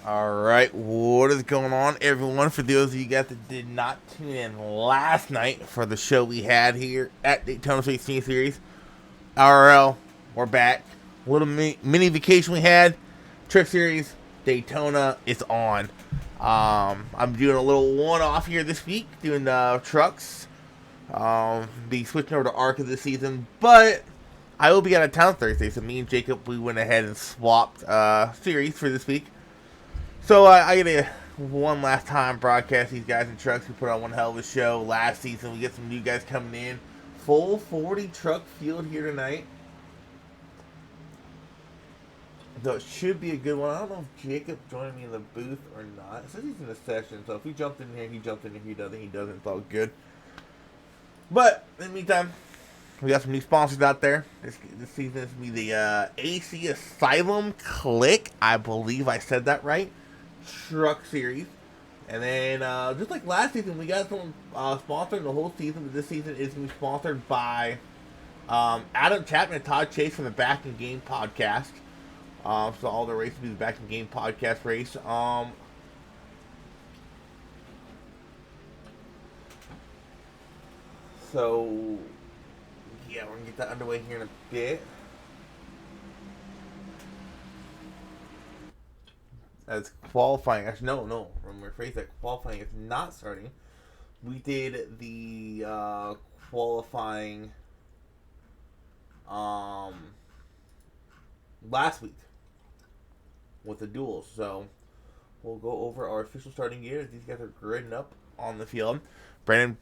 Alright, what is going on, everyone? For those of you guys that did not tune in last night for the show we had here at Daytona 16 Series, RL, we're back. Little mini vacation we had. Truck Series, Daytona is on. I'm doing a little one-off here this week, doing trucks. Be switching over to ARCA this season, but I will be out of town Thursday, so me and Jacob, we went ahead and swapped series for this week. So I get to one last time broadcast these guys in trucks. We put on one hell of a show last season. We get some new guys coming in. Full 40 truck field here tonight. Though it should be a good one. I don't know if Jacob joined me in the booth or not. It says he's in the session, so if he jumped in here, he jumped in. If he doesn't, he doesn't. It's all good. But in the meantime, we got some new sponsors out there. This season is going to be the AC Asylum Click. I believe I said that right. Truck Series. And then, just like last season, we got someone sponsored the whole season, but this season is going to be sponsored by Adam Chapman and Todd Chase from the Back in Game podcast. So all the races will be the Back in Game podcast race. So, yeah, we're going to get that underway here in a bit. As qualifying, actually, no, I'm going to rephrase that. Qualifying is not starting. We did the qualifying last week with the duels. So we'll go over our official starting gear as these guys are gridding up on the field. Brandon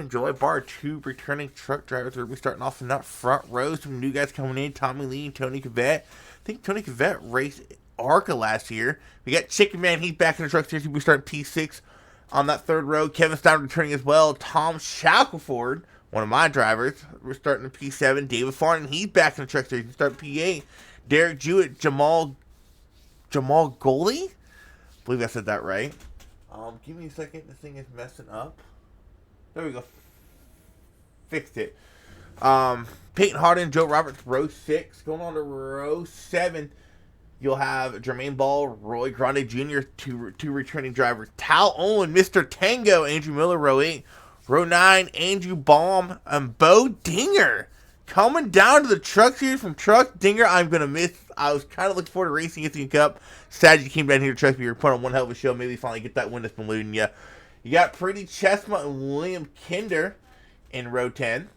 Joy Bar, 2 returning truck drivers. We're going to be starting off in that front row. Some new guys coming in, Tommy Lee and Tony Cavett. I think Tony Cavett raced ARCA last year. We got Chicken Man, he's back in the truck series. We'll be starting P6 on that third row. Kevin Stein returning as well. Tom Shackelford, one of my drivers, we're starting in P7. David Farnton, he's back in the truck series. We start P8. Derek Jewett, Jamal Goley? I believe I said that right. Give me a second. This thing is messing up. There we go. Fixed it. Peyton Harden, Joe Roberts, row 6. Going on to row 7. You'll have Jermaine Ball, Roy Grande Jr., two returning drivers. Tal Owen, Mr. Tango, Andrew Miller, row 8. Row 9, Andrew Baum, and Bo Dinger. Coming down to the truck series from Truck Dinger, I'm going to miss. I was kind of looking forward to racing at the Cup. Sad you came down here to Truck. You were putting on one hell of a show. Maybe finally get that win that's been eluding you. You got Pretty Chestnut and William Kinder in row 10.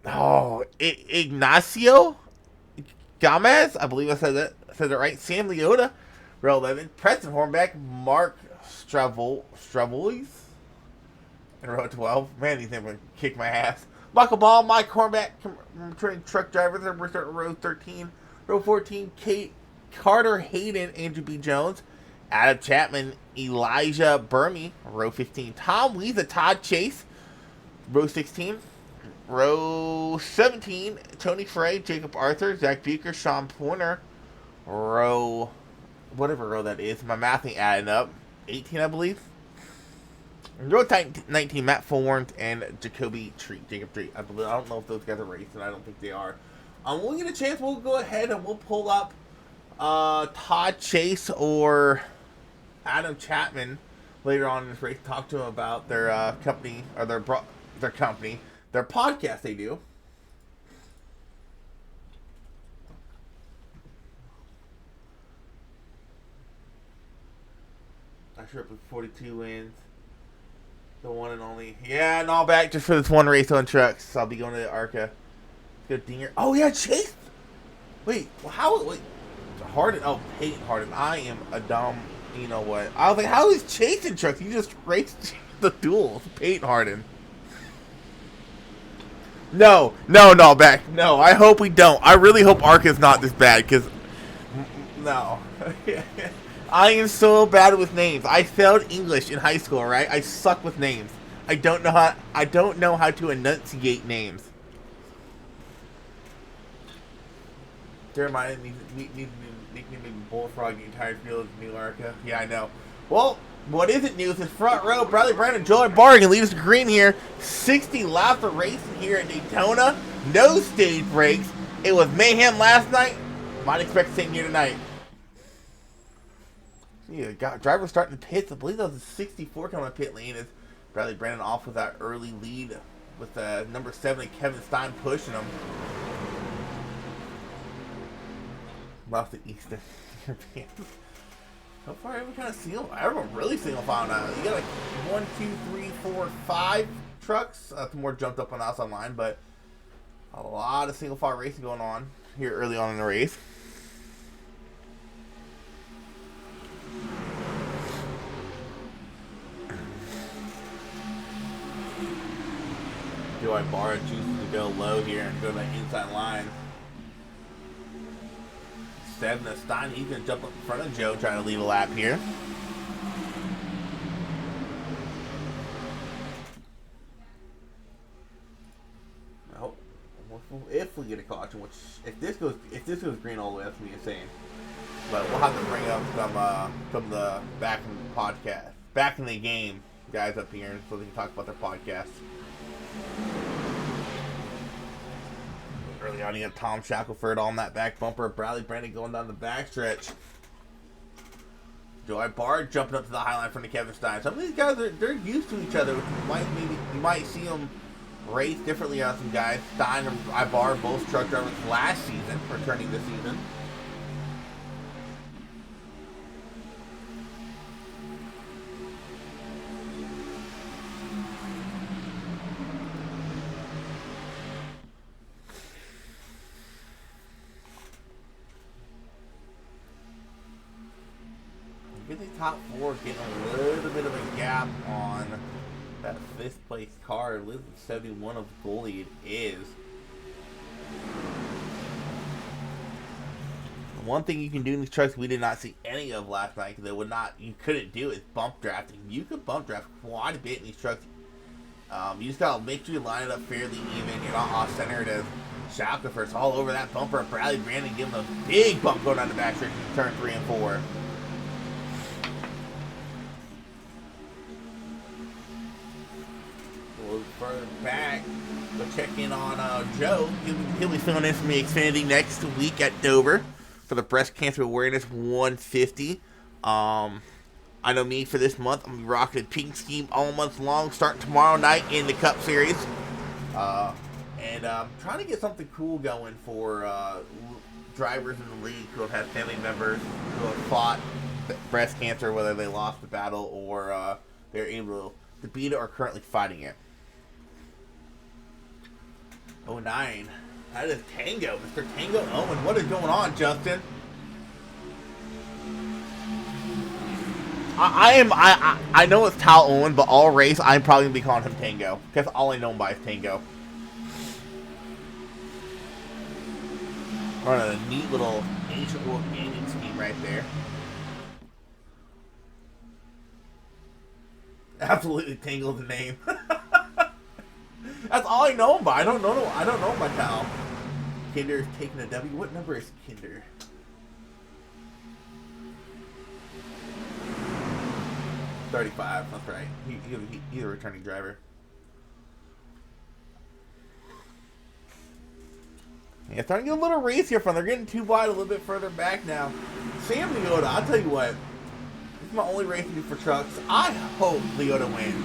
Oh, Ignacio Gomez, I believe I said that right. Sam Leota, row 11. Preston Hornbeck, Mark Stravolis in row 12. Man, these names are going to kick my ass. Michael Ball, Mike Hornbeck, returning truck drivers. We're starting row 13. Row 14, Kate Carter Hayden, Andrew B. Jones. Adam Chapman, Elijah Burmy, row 15. Tom Weeza, Todd Chase, row 16. Row 17, Tony Frey, Jacob Arthur, Zach Buecher, Sean Pointer. Row, whatever row that is, my math ain't adding up. 18, I believe. Row 19, Matt Fulworth and Jacob Treat. I don't know if those guys are racing. I don't think they are. When we get a chance, we'll go ahead and we'll pull up Todd Chase or Adam Chapman later on in this race. Talk to them about their company or their podcast they do. I sure up with 42 wins. The one and only. Yeah, and all back just for this one race on trucks. I'll be going to the ARCA. Good Dinger. Oh, yeah, Chase. Wait, Harden. Oh, Peyton Harden. I am a dumb, you know what. I was like, how is Chase in trucks? You just raced the duels. Peyton Harden. No, back. No, I hope we don't. I really hope ARCA's not this bad, because, no. I am so bad with names. I failed English in high school, right? I suck with names. I don't know how to enunciate names. Jeremiah needs to bullfrog the entire field of New ARCA. Yeah, I know. Well, what isn't news is front row, Brandon Joy Bargan leads the green here. 60 laps of racing here at Daytona. No stage breaks. It was mayhem last night. Might expect the same here tonight. Yeah, driver starting to pit. I believe that was a 64 coming out of pit lane. As Bradley Brandon off with that early lead with number 7 Kevin Stein pushing him. Lost the Eastern European. So far, everyone kind of everyone really single file now. You got like 1, 2, 3, 4, 5 trucks. That's more jumped up on the outside line, but a lot of single file racing going on here early on in the race. Joey Barra chooses to go low here and go to the inside line. 7 Stein, he's going to jump up in front of Joe, trying to lead a lap here. Well, if we get a caution, which if this goes green all the way, that's gonna be insane. But we'll have to bring up some the back in the podcast, back in the game guys up here, so they can talk about their podcast. Early on, you got Tom Shackelford on that back bumper. Bradley Brandon going down the backstretch. Joey Bard jumping up to the highline from the Kevin Stein. Some of these guys they're used to each other. You might see them race differently on some guys. Stein and Ibar, both truck drivers last season, returning this season. Top 4 getting a little bit of a gap on that 5th place car. 71 of goalie it is. One thing you can do in these trucks we did not see any of last night because you couldn't do is bump drafting. You could bump draft quite a bit in these trucks. You just gotta make sure you line it up fairly even. You're not off centered as Shackelford's all over that bumper. Bradley Brandon giving a big bump going down the back stretch in turn 3 and 4. Further back, go check in on Joe. He'll be filling in for me Xfinity next week at Dover for the Breast Cancer Awareness 150. I know me for this month, I'm going to be rocking a pink scheme all month long, starting tomorrow night in the Cup Series. And I'm trying to get something cool going for drivers in the league who have had family members who have fought breast cancer, whether they lost the battle or they're able to beat it or currently fighting it. 09. That is Tango, Mr. Tango Owen. What is going on, Justin? I know it's Tal Owen, but all race I'm probably gonna be calling him Tango because all I know him by is Tango. Running a neat little ancient world gaming scheme right there. Absolutely Tango the name. That's all I know him by. I don't know my pal. Kinder is taking a W. What number is Kinder? $35. That's right. He's a returning driver. Yeah, it's starting to get a little racier from. They're getting too wide a little bit further back now. Sam Leota, I'll tell you what. This is my only race to do for trucks. I hope Leota wins.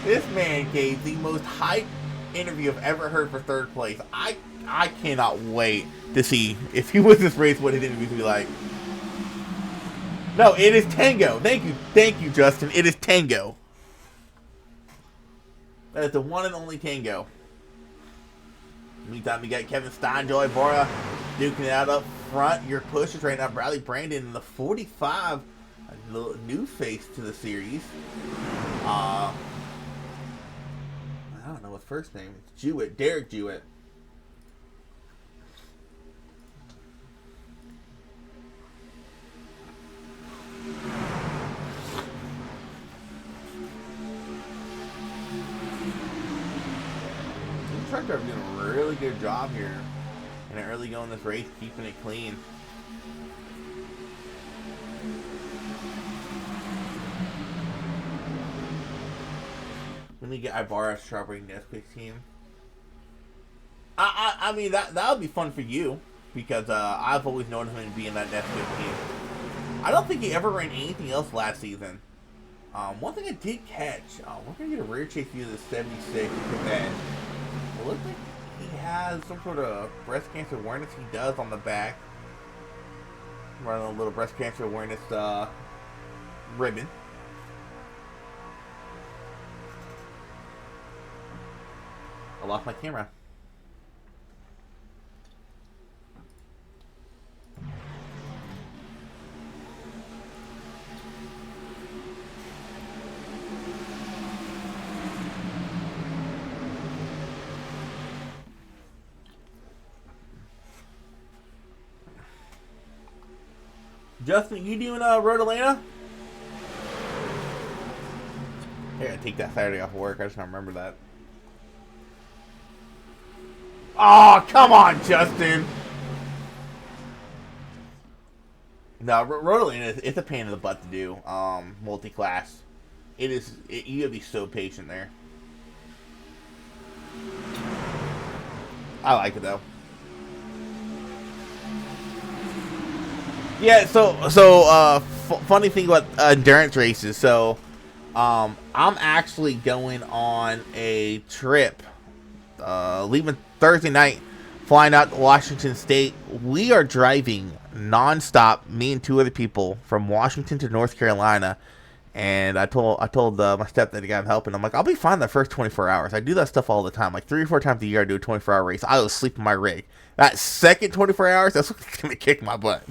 This man gave the most hype interview I've ever heard for 3rd place. I cannot wait to see if he wins this race what his interview will be like. No, it is Tango. Thank you, Justin. It is Tango. That is the one and only Tango. Meantime, we got Kevin Stein, Joey Bora duking it out up front. Your pushes right now. Bradley Brandon in the 45, the new face to the series. I don't know his first name. It's Jewett, Derek Jewett. The truck driver doing a really good job here in early going this race, keeping it clean. Let me get Ibarra's Strawberry Nesquik team. I mean that would be fun for you because I've always known him to be in that Nesquik team. I don't think he ever ran anything else last season. One thing I did catch, we're going to get a rear chase view of the 76 event. It looks like he has some sort of breast cancer awareness he does on the back. Running a little breast cancer awareness ribbon. I lost my camera. Justin, you doing Road Atlanta? Here, I take that Saturday off work. I just don't remember that. Oh, come on, Justin. No, Road Atlanta, it's a pain in the butt to do. Multi-class. It is. You gotta be so patient there. I like it though. Yeah, funny thing about endurance races. So, I'm actually going on a trip, leaving Thursday night, flying out to Washington State. We are driving nonstop, me and two other people, from Washington to North Carolina. And I told my stepdad, the guy I'm helping, I'm like, I'll be fine the first 24 hours. I do that stuff all the time. Like 3 or 4 times a year, I do a 24-hour race. I will sleep in my rig. That second 24 hours, that's what's going to kick my butt.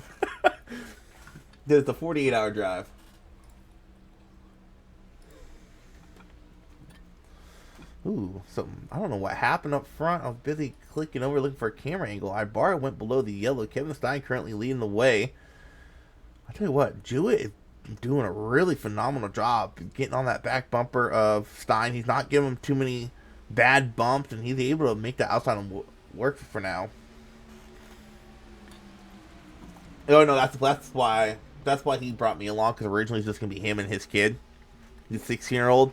There's the 48-hour drive. Ooh, so I don't know what happened up front. I was busy clicking over looking for a camera angle. Ibarra went below the yellow. Kevin Stein currently leading the way. I tell you what, Jewett is doing a really phenomenal job getting on that back bumper of Stein. He's not giving him too many bad bumps, and he's able to make the outside work for now. Oh no, that's why he brought me along, because originally it was just gonna be him and his kid, his 16-year-old.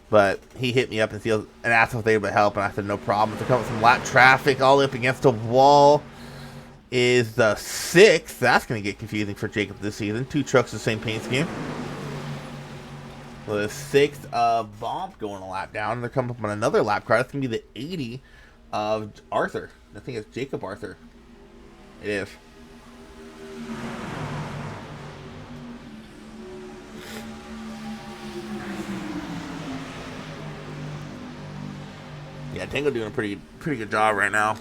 But he hit me up and asked if they would help, and I said no problem. To come with some lap traffic all up against the wall is the 6th. That's going to get confusing for Jacob this season. 2 trucks, the same paint scheme. So the 6th Bomb going a lap down. They're coming up on another lap car. That's going to be the 80 of Arthur. I think it's Jacob Arthur. It is. Yeah, Tango doing a pretty good job right now.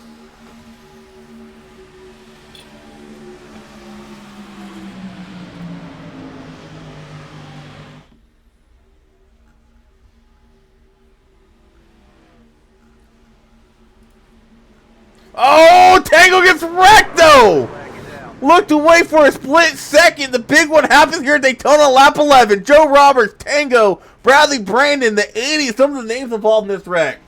Oh, Tango gets wrecked though! Looked away for a split second. The big one happens here at Daytona, lap 11. Joe Roberts, Tango, Bradley Brandon, the 80. Some of the names involved in this wreck.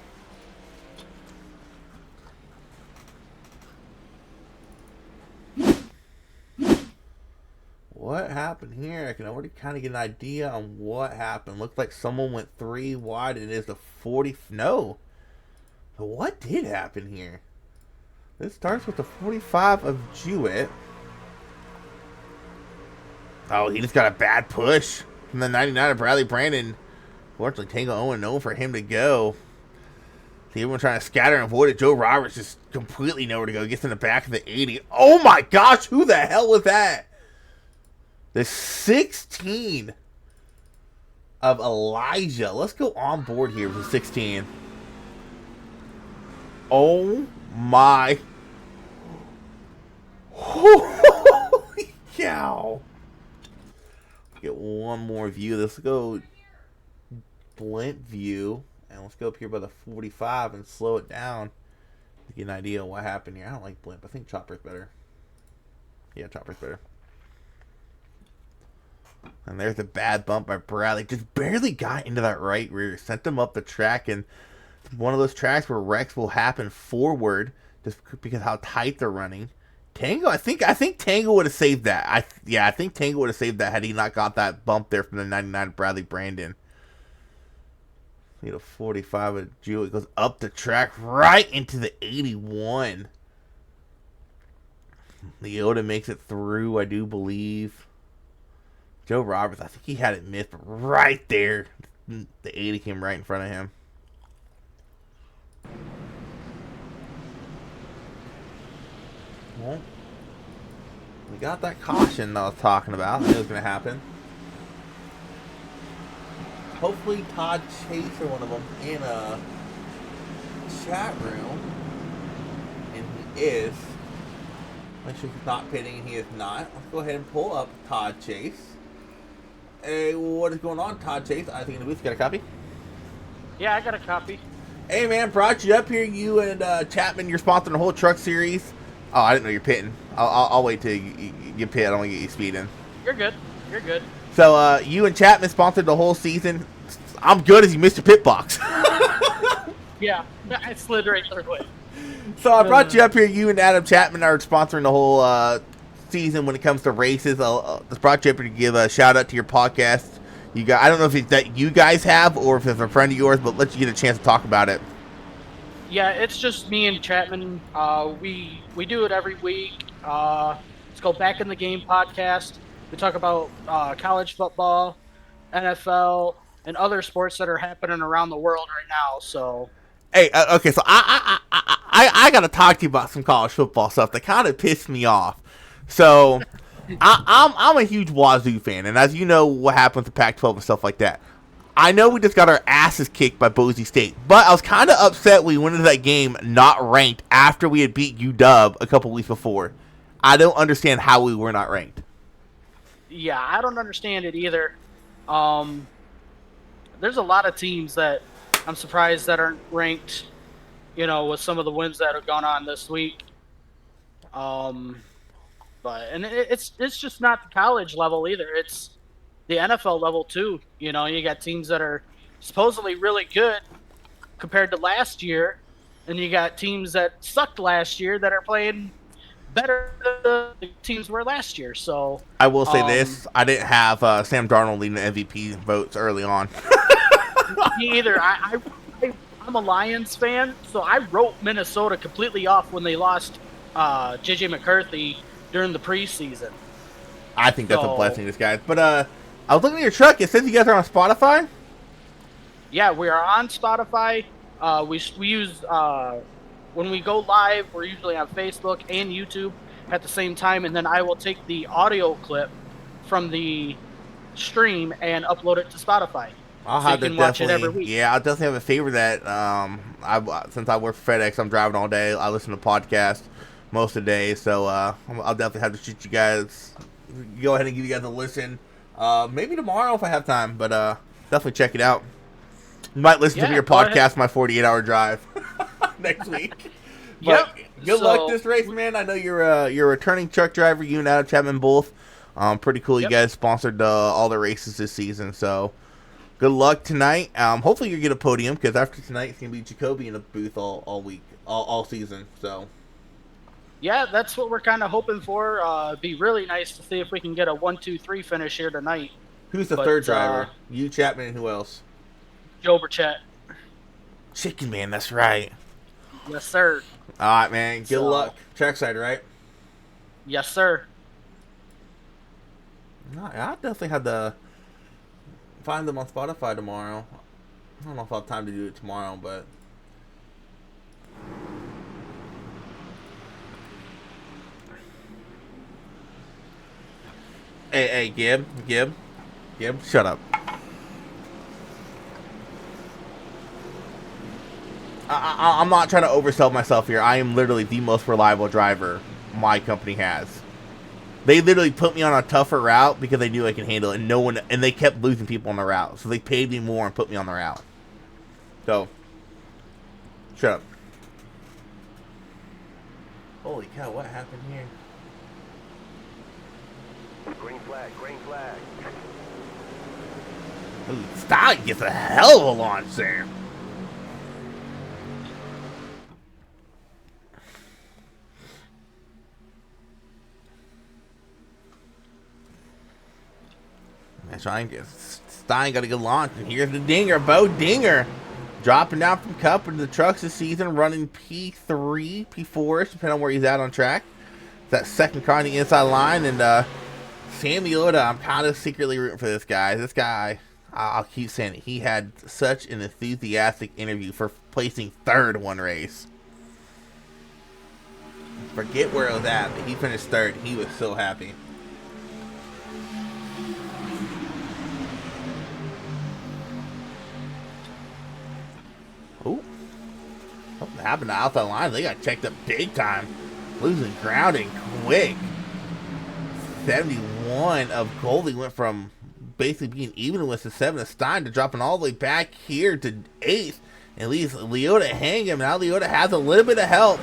What happened here? I can already kind of get an idea on what happened. Looks like someone went 3 wide. It is the 40. No. But what did happen here? This starts with the 45 of Jewett. Oh, he just got a bad push from the 99 of Bradley Brandon. Fortunately, Tango Owen known for him to go. See, everyone trying to scatter and avoid it. Joe Roberts just completely nowhere to go. Gets in the back of the 80. Oh my gosh, who the hell was that? The 16 of Elijah. Let's go on board here with the 16. Oh my. Holy cow. Get one more view. Let's go blimp view. And let's go up here by the 45 and slow it down to get an idea of what happened here. I don't like blimp. I think chopper's better. Yeah, chopper's better. And there's a bad bump by Bradley. Just barely got into that right rear. Sent them up the track. And one of those tracks where wrecks will happen forward just because how tight they're running. Tango, I think Tango would have saved that. I think Tango would have saved that had he not got that bump there from the 99 Bradley Brandon. Need a 45 of Jewett goes up the track right into the 81. Leota makes it through, I do believe. Joe Roberts, I think he had it missed, but right there, the 80 came right in front of him. Well, we got that caution I was talking about. I knew it was going to happen. Hopefully Todd Chase or one of them in a chat room. And he is. Make sure he's not pitting, and he is not. Let's go ahead and pull up Todd Chase. Hey, what is going on, Todd Chase? I think in the booth. Got a copy? Yeah, I got a copy. Hey, man, brought you up here. You and Chapman, you're sponsoring the whole truck series. Oh, I didn't know you're pitting. I'll wait till you pit. I don't want to get you speeding. You're good. You're good. So, you and Chapman sponsored the whole season. I'm good as you missed your pit box. Yeah, I slid right through it. So I brought you up here. You and Adam Chapman are sponsoring the whole season when it comes to races. I just brought you up here to give a shout out to your podcast. You guys, I don't know if it's that you guys have or if it's a friend of yours, but let you get a chance to talk about it. Yeah, it's just me and Chapman. We do it every week. It's called Back in the Game podcast. We talk about college football, NFL, and other sports that are happening around the world right now. So, hey, okay, so I got to talk to you about some college football stuff that kind of pissed me off. So, I'm a huge Wazoo fan, and as you know, what happened with the Pac-12 and stuff like that. I know we just got our asses kicked by Boise State, but I was kind of upset we went into that game not ranked after we had beat UW a couple weeks before. I don't understand how we were not ranked. yeah, I don't understand it either. There's a lot of teams that I'm surprised that aren't ranked, with some of the wins that have gone on this week. But it's just not the college level either. It's the NFL level too. You got teams that are supposedly really good compared to last year, and you got teams that sucked last year that are playing better than the teams were last year. So I will say this: I didn't have Sam Darnold leading the MVP votes early on. Me either. I'm a Lions fan, so I wrote Minnesota completely off when they lost J.J. McCarthy during the preseason. I think that's a blessing, this guy. But I was looking at your truck. It says you guys are on Spotify. Yeah, we are on Spotify. We use when we go live, we're usually on Facebook and YouTube at the same time, and then I will take the audio clip from the stream and upload it to Spotify. I'll have to watch it every week. Yeah, I'll definitely have a favor that since I work for FedEx, I'm driving all day. I listen to podcasts most of the day, so I'll definitely have to shoot you guys. Go ahead and give you guys a listen. Maybe tomorrow if I have time, but definitely check it out. You might listen to your podcast, my 48-hour drive next week. But good luck this race, man. I know you're a returning truck driver. You and Adam Chapman both. Pretty cool. You guys sponsored all the races this season, so good luck tonight. Hopefully you get a podium because after tonight it's gonna be Jacoby in the booth all week, all season. So yeah, that's what we're kind of hoping for. It'd be really nice to see if we can get a 1-2-3 finish here tonight. Who's the third driver? You, Chapman, and who else? Joe Burchett. Chicken Man, that's right. Yes, sir. All right, man. Good luck. Trackside, right? Yes, sir. I definitely have to find them on Spotify tomorrow. I don't know if I'll have time to do it tomorrow, but hey, Gib, shut up. I'm not trying to oversell myself here. I am literally the most reliable driver my company has. They literally put me on a tougher route because they knew I can handle it, and they kept losing people on the route, so they paid me more and put me on the route. So, shut up. Holy cow! What happened here? Green flag, green flag. Ooh, Stein gets a hell of a launch there. Stein got a good launch. And here's the dinger. Bo Dinger dropping down from Cup into the trucks this season, running P3, P4, depending on where he's at on track. That second car on the inside line, and Sam Leota, I'm kind of secretly rooting for this guy. This guy, I'll keep saying it, he had such an enthusiastic interview for placing third one race. Forget where it was at, but he finished third. He was so happy. Oh, something happened to outside line. They got checked up big time. Losing grounding quick. 71 of Goldie went from basically being even with the 7 of Stein to dropping all the way back here to 8th. And leaves Leota hanging. Now Leota has a little bit of help.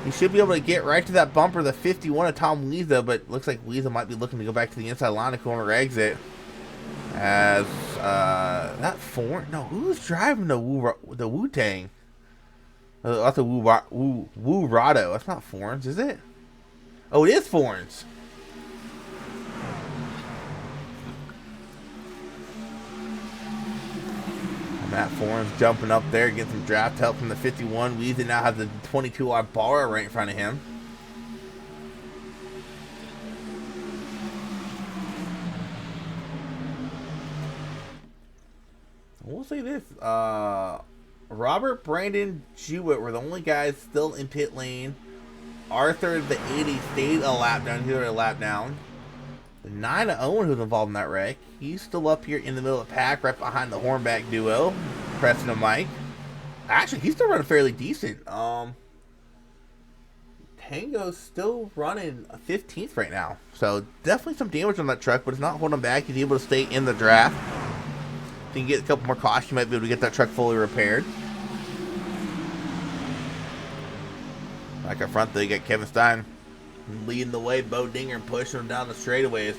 He should be able to get right to that bumper, the 51 of Tom Wiesa, but looks like Wiesa might be looking to go back to the inside line to corner exit. As, that Ford? No, who's driving the Wu-Tang? That's the Wu Rado. That's not Forns, is it? Oh, it is Forns. Matt Forns jumping up there, getting some draft help from the 51. Wiesa now has the 22 Ibarra right in front of him. We'll say this. Robert, Brandon, Jewett were the only guys still in pit lane. Arthur, the 80, stayed a lap down. He was a lap down. The 9 of Owen, who's involved in that wreck, he's still up here in the middle of the pack, right behind the Hornback duo, Preston and Mike. Actually, he's still running fairly decent. Tango's still running 15th right now. So definitely some damage on that truck, but it's not holding him back. He's able to stay in the draft. If you can get a couple more costs, you might be able to get that truck fully repaired. Back up front, though, you got Kevin Stein leading the way. Bo Dinger pushing him down the straightaways.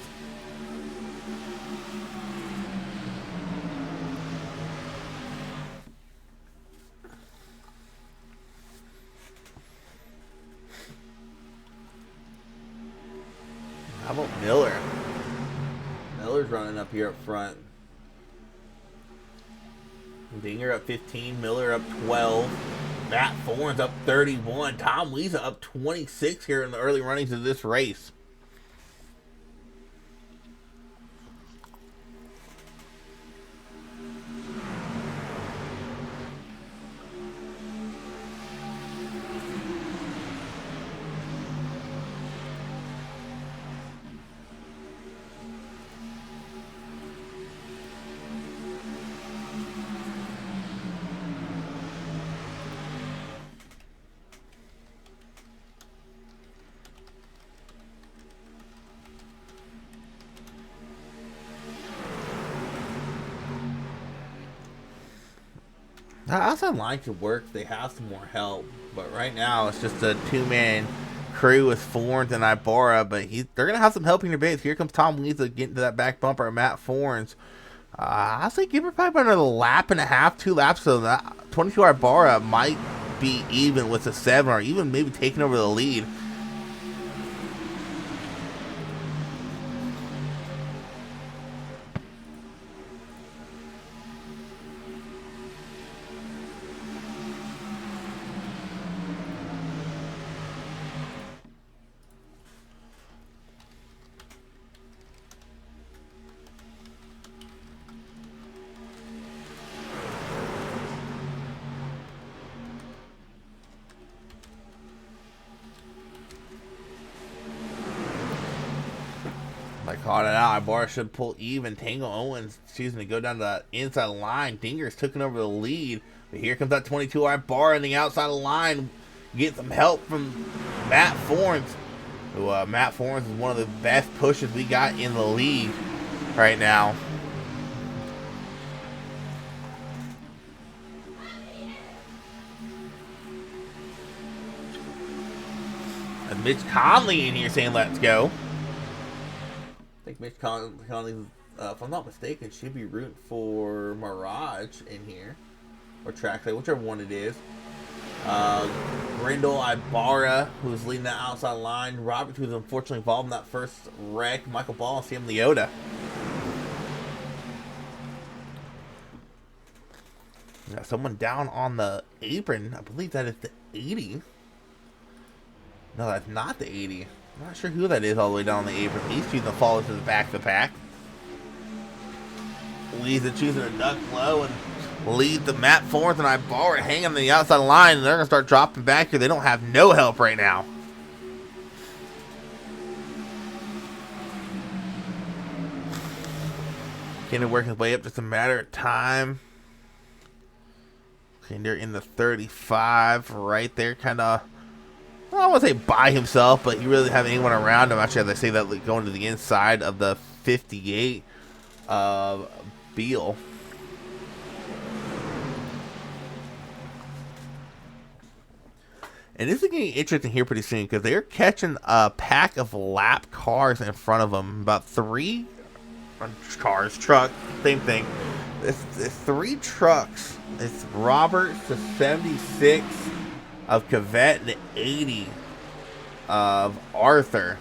How about Miller? Miller's running up here up front. Dinger up 15, Miller up 12, Matt Forns up 31, Tom Wiesa up 26 here in the early runnings of this race. The outside line could work if they have some more help, but right now it's just a two-man crew with Forns and Ibarra, but they're going to have some help in your base. Here comes Tom Wiesa getting to that back bumper at Matt Forns. I'll say give her probably another lap and a half, 2 laps, so that 22 Ibarra might be even with the 7 or even maybe taking over the lead. Like calling it out, Ibarra should pull even. Tango Owens choosing to go down the inside line. Dinger's taking over the lead. But here comes that 22 Ibarra on the outside of the line. Get some help from Matt Forns. Who, Matt Forns is one of the best pushes we got in the league right now. And Mitch Conley in here saying let's go. I think Mitch Conley, if I'm not mistaken, should be rooting for Mirage in here. Or Trackside, whichever one it is. Grindle, Ibarra, who's leading that outside line. Robert, who's unfortunately involved in that first wreck. Michael Ball and Sam Leota. Got someone down on the apron. I believe that is the 80. No, that's not the 80. I'm not sure who that is all the way down the apron. He's choosing to fall into the back of the pack. Lisa choosing to duck low and lead the Matt Forth and Ibarra hanging on the outside line. And they're going to start dropping back here. They don't have no help right now. Kinder working his way up, just a matter of time. Kinder in the 35 right there, kind of, well, I won't say by himself, but he really didn't have anyone around him. Actually, as I say that, like, going to the inside of the 58 of Beal. And this is getting interesting here pretty soon because they're catching a pack of lap cars in front of them. About 3 cars, truck, same thing. It's 3 trucks. It's Roberts, the 76 of Cavett, and the 80 of Arthur.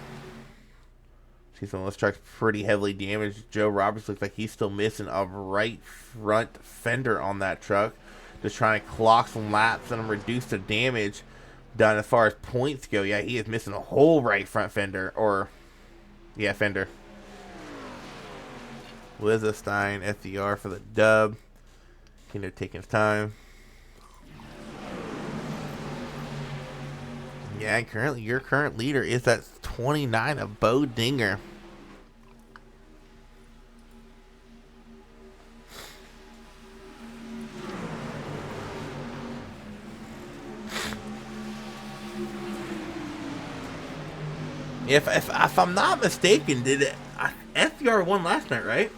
See, some of those trucks pretty heavily damaged. Joe Roberts looks like he's still missing a right front fender on that truck. Just trying to clock some laps and reduce the damage done as far as points go. Yeah, he is missing a whole right front fender. Fender. Wizenstein, FDR for the dub. Kinder taking his time. Yeah, and currently your current leader is that 29 of Bo Dinger. If I'm not mistaken, did FDR won last night, right?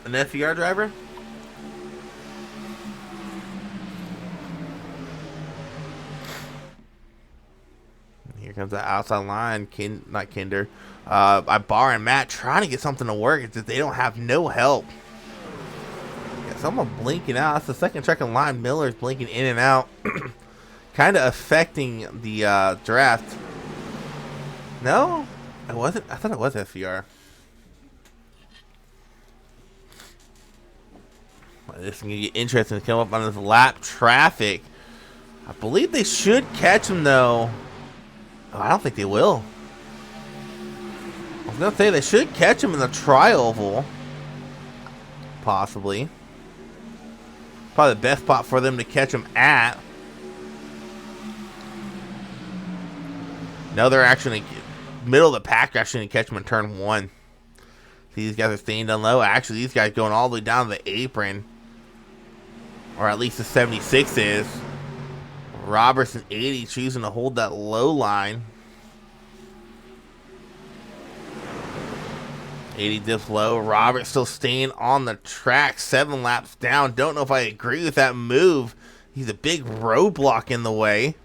An FDR driver? Here comes the outside line. Not Kinder. Ibarra and Matt trying to get something to work. It's just they don't have no help. Yeah, someone blinking out. That's the second truck in line. Miller's blinking in and out. Kind of affecting the draft. No? It wasn't. I thought it was FDR. This is going to get interesting to come up on this lap traffic. I believe they should catch him, though. Oh, I don't think they will. I was going to say they should catch him in the tri-oval. Possibly. Probably the best spot for them to catch him at. No, they're actually middle of the pack. Actually going to catch him in turn 1. See, these guys are staying down low. Actually, these guys going all the way down to the apron. Or at least the 76 is. Robertson 80 choosing to hold that low line. 80 dips low. Robert still staying on the track. 7 laps down. Don't know if I agree with that move. He's a big roadblock in the way.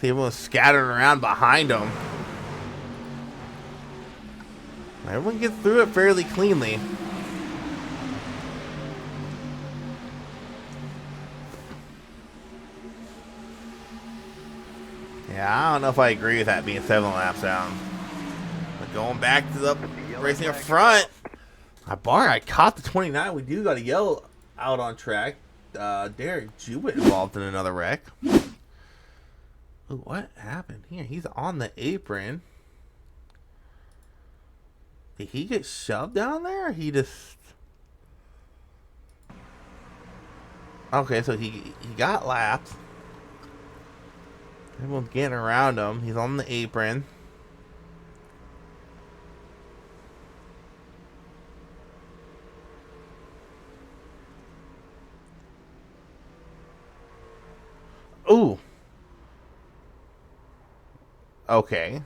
See, everyone's scattering around behind him. Everyone gets through it fairly cleanly. Yeah, I don't know if I agree with that being 7 laps down. But going back to the racing up front. I caught the 29. We do got a yellow out on track. Derek Jewett involved in another wreck. Ooh, what happened here? He's on the apron. Did he get shoved down there? Or he just... Okay, so he got lapped. Everyone's getting around him. He's on the apron. Ooh. Okay.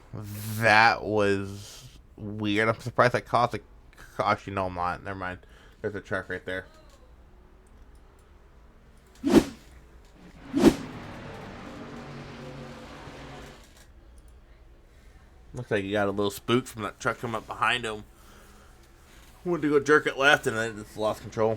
That was weird. I'm surprised that caused a... Actually, no, I'm not. Never mind. There's a truck right there. Looks like he got a little spooked from that truck coming up behind him. Went to go jerk it left and then just lost control.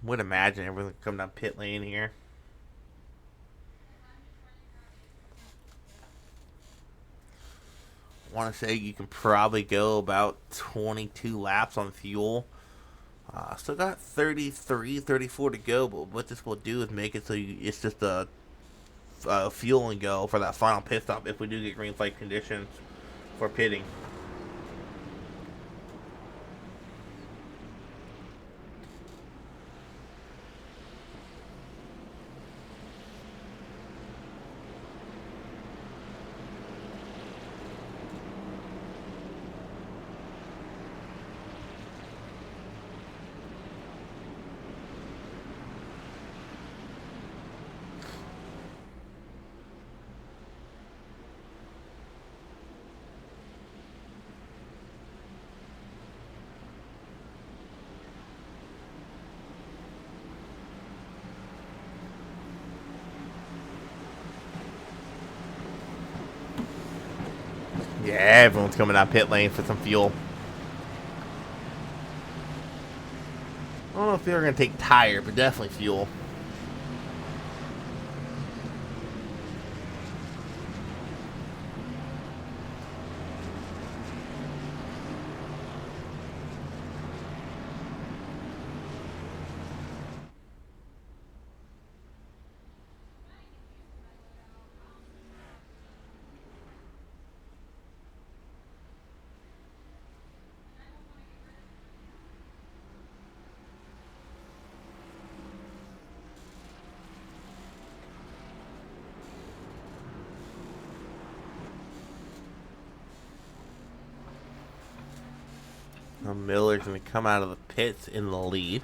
Would imagine everything come down pit lane here. want to say you can probably go about 22 laps on fuel. Still got 33, 34 to go, but what this will do is make it so it's just a fuel and go for that final pit stop if we do get green flag conditions for pitting. Yeah, everyone's coming out pit lane for some fuel. I don't know if they're going to take tire, but definitely fuel. Now Miller's going to come out of the pits in the lead.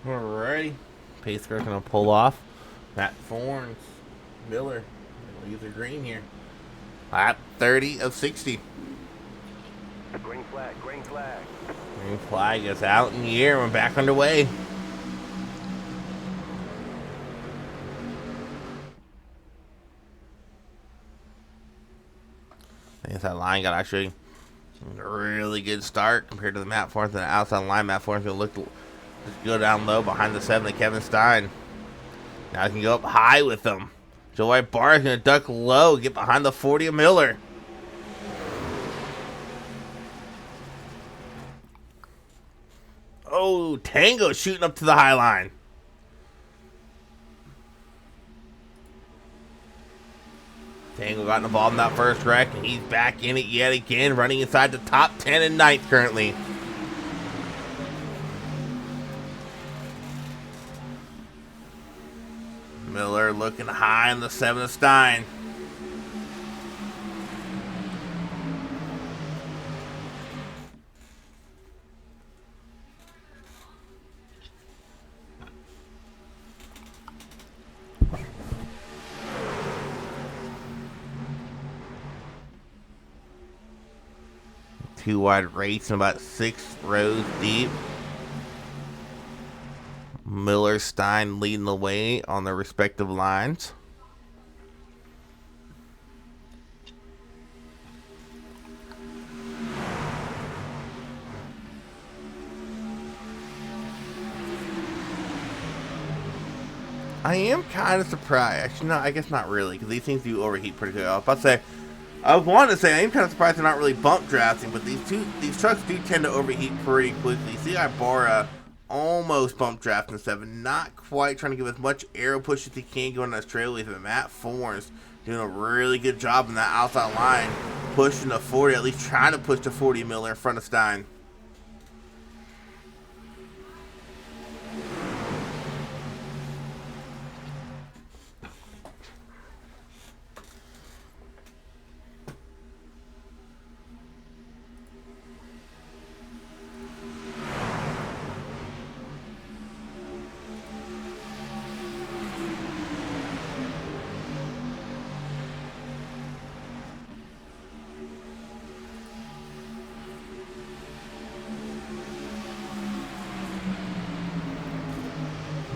Alrighty. Pace car going to pull off. Matt Forns, Miller, use a green here. Lap 30 of 60. Green flag, green flag. Green flag is out in the air. We're back underway. I guess that line got actually a really good start compared to the Matt Forns and the outside line. Matt Forns going to look to go down low behind the 7 of Kevin Stein. Now he can go up high with them. Joey Barr is going to duck low, get behind the 40 of Miller. Oh, Tango shooting up to the high line. Tango got involved in that first wreck, and he's back in it yet again, running inside the top 10 and 9th currently. Miller looking high in the 7 of Stein. Two wide race and about 6 rows deep. Miller, Stein leading the way on their respective lines. I am kind of surprised. Actually, no, I guess not really, because these things do overheat pretty quick. I was about to say, I wanted to say I am kind of surprised they're not really bump drafting, but these trucks do tend to overheat pretty quickly. See, Ibarra almost bump drafting 7, not quite trying to give as much aero push as he can going in Australia. But Matt Forns doing a really good job in that outside line, pushing the 40, at least trying to push the 40 Miller in front of Stein.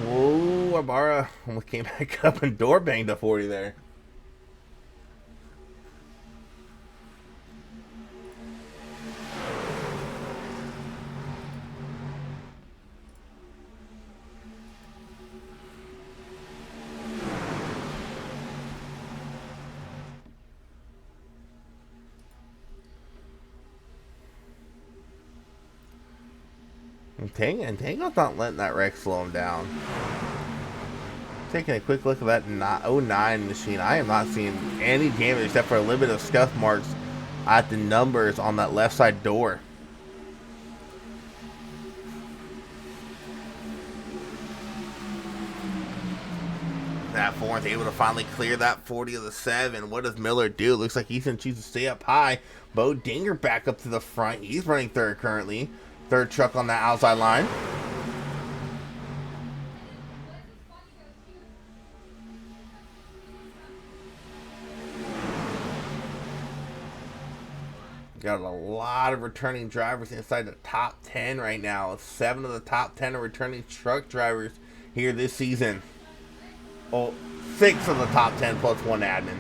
Whoa, Ibarra almost came back up and door banged the 40 there. And Tango's not letting that wreck slow him down. Taking a quick look at that 09 machine, I am not seeing any damage except for a little bit of scuff marks at the numbers on that left side door. That Forn's able to finally clear that 40 of the 7. What does Miller do? Looks like he's going to choose to stay up high. Bo Dinger back up to the front. He's running third currently. Third truck on that outside line. Got a lot of returning drivers inside the top 10 right now. 7 of the top 10 are returning truck drivers here this season. Oh, 6 of the top 10 plus 1 admin.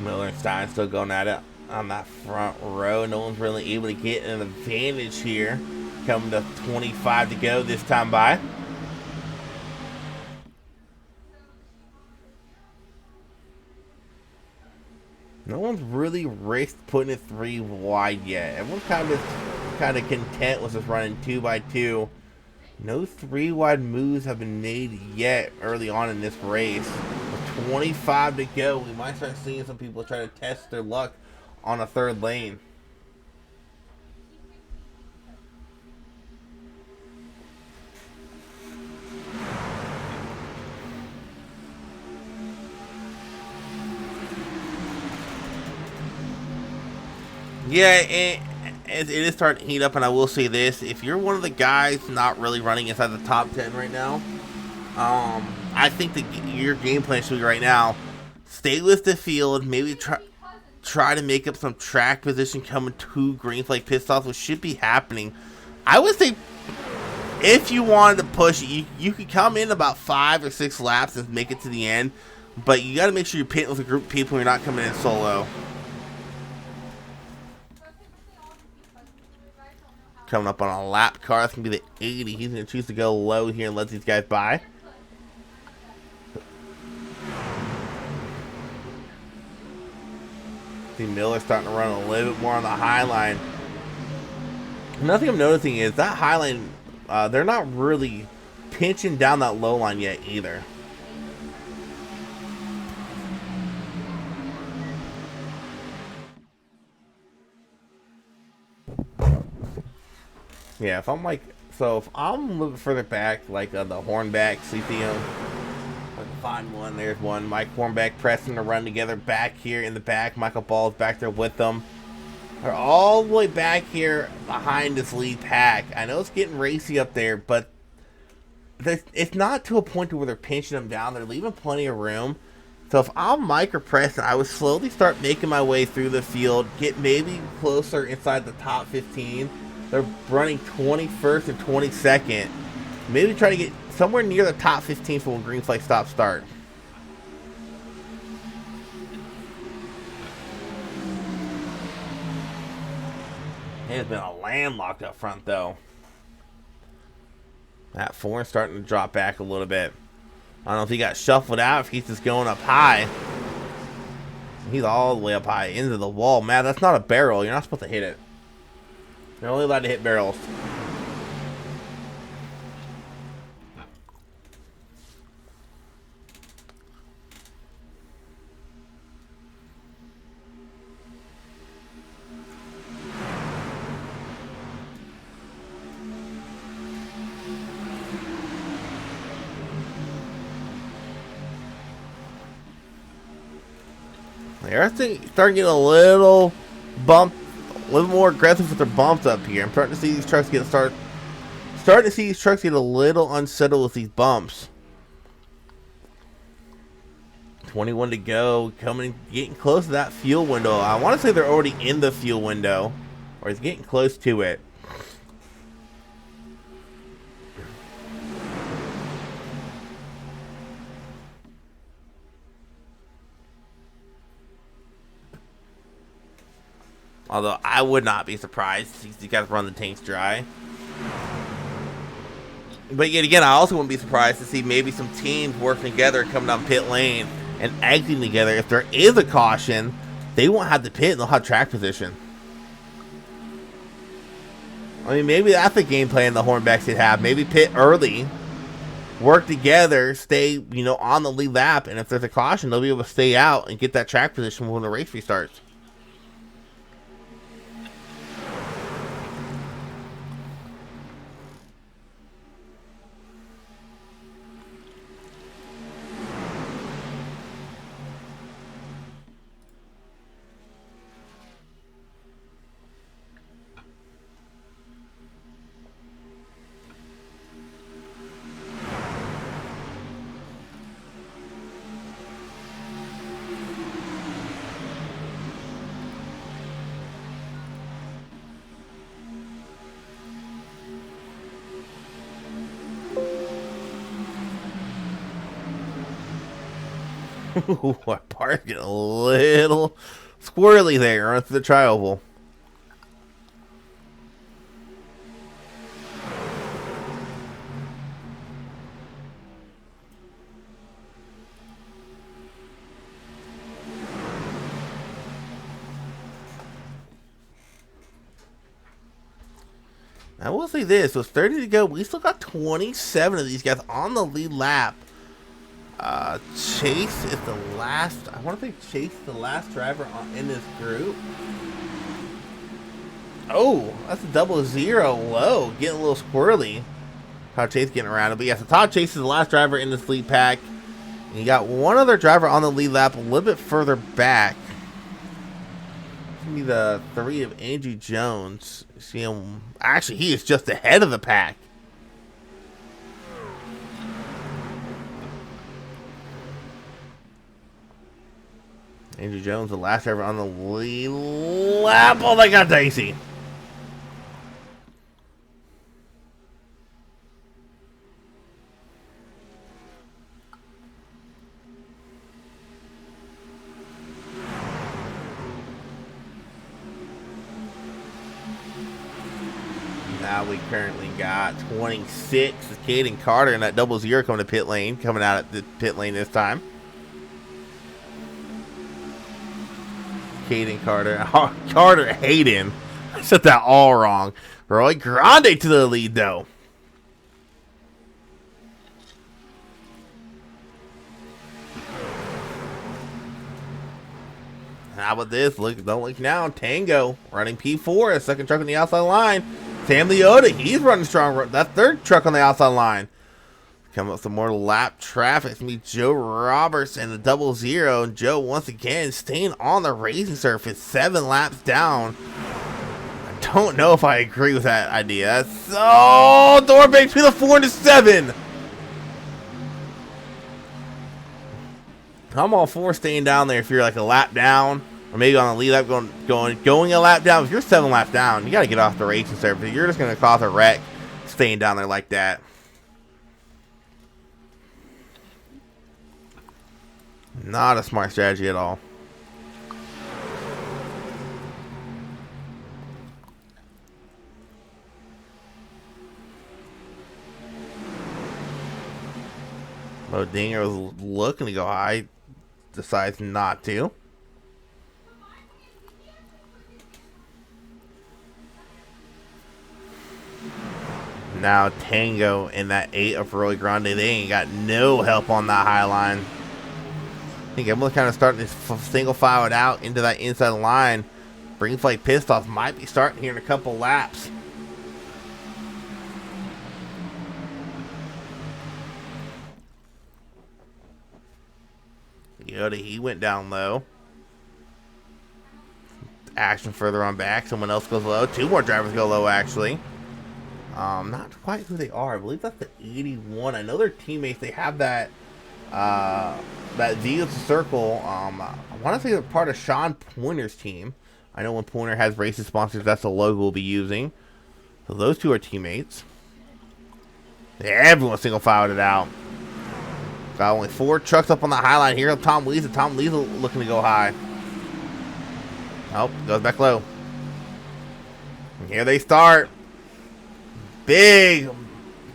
Miller and Stein still going at it on that front row. No one's really able to get an advantage here. Coming to 25 to go this time by. No one's really risked putting it 3 wide yet. Everyone's kind of content with just running 2 by 2. No 3 wide moves have been made yet early on in this race. With 25 to go, we might start seeing some people try to test their luck on a 3rd lane. Yeah, it is starting to heat up, and I will say this. If you're one of the guys not really running inside the top 10 right now, I think that your game plan should be right now, stay with the field, maybe try to make up some track position coming to green flag pit stops, which should be happening. I would say if you wanted to push, you could come in about 5 or 6 laps and make it to the end, but you got to make sure you're pitting with a group of people, you're not coming in solo. Coming up on a lap car. That's going to be the 80. He's going to choose to go low here and let these guys by. See Miller starting to run a little bit more on the high line. Another thing I'm noticing is that high line, they're not really pinching down that low line yet either. Yeah, if I'm like, so if I'm a little bit further back, like the Hornback, CTM, I can find one. There's one. Mike Hornback pressing to run together back here in the back. Michael Ball's back there with them. They're all the way back here behind this lead pack. I know it's getting racy up there, but it's not to a point where they're pinching them down. They're leaving plenty of room. So if I'm Mike or Preston, I would slowly start making my way through the field, get maybe closer inside the top 15. They're running 21st and 22nd. Maybe try to get somewhere near the top 15 for when green flag stops start. It has been a landlocked up front, though. That 4 is starting to drop back a little bit. I don't know if he got shuffled out, if he's just going up high. He's all the way up high into the wall. Man, that's not a barrel. You're not supposed to hit it. You're only allowed to hit barrels. They're starting to get a little bump, a little more aggressive with their bumps up here. I'm starting to see these trucks starting to see these trucks get a little unsettled with these bumps. 21 to go, getting close to that fuel window. I want to say they're already in the fuel window, or it's getting close to it. Although I would not be surprised. You got to run the tanks dry. But yet again, I also wouldn't be surprised to see maybe some teams working together, coming down pit lane and exiting together. If there is a caution, they won't have the pit and they'll have track position. I mean, maybe that's the game plan the Hornbacks should have. Maybe pit early, work together, stay, on the lead lap, and if there's a caution, they'll be able to stay out and get that track position when the race restarts. Ooh, my part's getting a little squirrely there on the tri-oval. I will say this, with 30 to go, we still got 27 of these guys on the lead lap. Chase is the last, I want to say Chase is the last driver in this group. Oh, that's a 0-0 low, getting a little squirrely. Todd Chase getting around it, but yes, so Todd Chase is the last driver in this lead pack. And you got one other driver on the lead lap a little bit further back. Be the 3 of Andrew Jones. See him, actually he is just ahead of the pack. Andrew Jones, the last driver on the lead lap. Oh, that got dicey. Now we currently got 26. Caden Carter in that 0-0 coming to pit lane, coming out at the pit lane this time. Caden Carter. Carter Hayden. I said that all wrong. Roy Grande to the lead, though. How about this? Look, don't look now. Tango running P4, a second truck on the outside line. Sam Leota, he's running strong. That third truck on the outside line. Coming up some more lap traffic. It's going to be Joe Roberts and the 0-0. And Joe, once again, staying on the racing surface, 7 laps down. I don't know if I agree with that idea. That's so door bakes between the 4 and the 7. I'm all for staying down there if you're like a lap down. Or maybe on a lead lap going a lap down. If you're 7 laps down, you got to get off the racing surface. You're just going to cause a wreck staying down there like that. Not a smart strategy at all. Bo Dinger was looking to go high. Decides not to. Now Tango in that 8 of Roy Grande. They ain't got no help on that high line. I think everyone's kind of starting to single file it out into that inside line. Green flag pissed off might be starting here in a couple laps. Yoda, he went down low. Action further on back. Someone else goes low. 2 more drivers go low, actually. Not quite who they are. I believe that's the 81. I know their teammates. They have that that Vegas Circle. I want to say they're part of Sean Pointer's team. I know when Pointer has racing sponsors, that's the logo we'll be using. So those 2 are teammates. Everyone single filed it out. Got only 4 trucks up on the high line here. Tom Weasel. Tom Weasel looking to go high. Oh, goes back low. And here they start. Big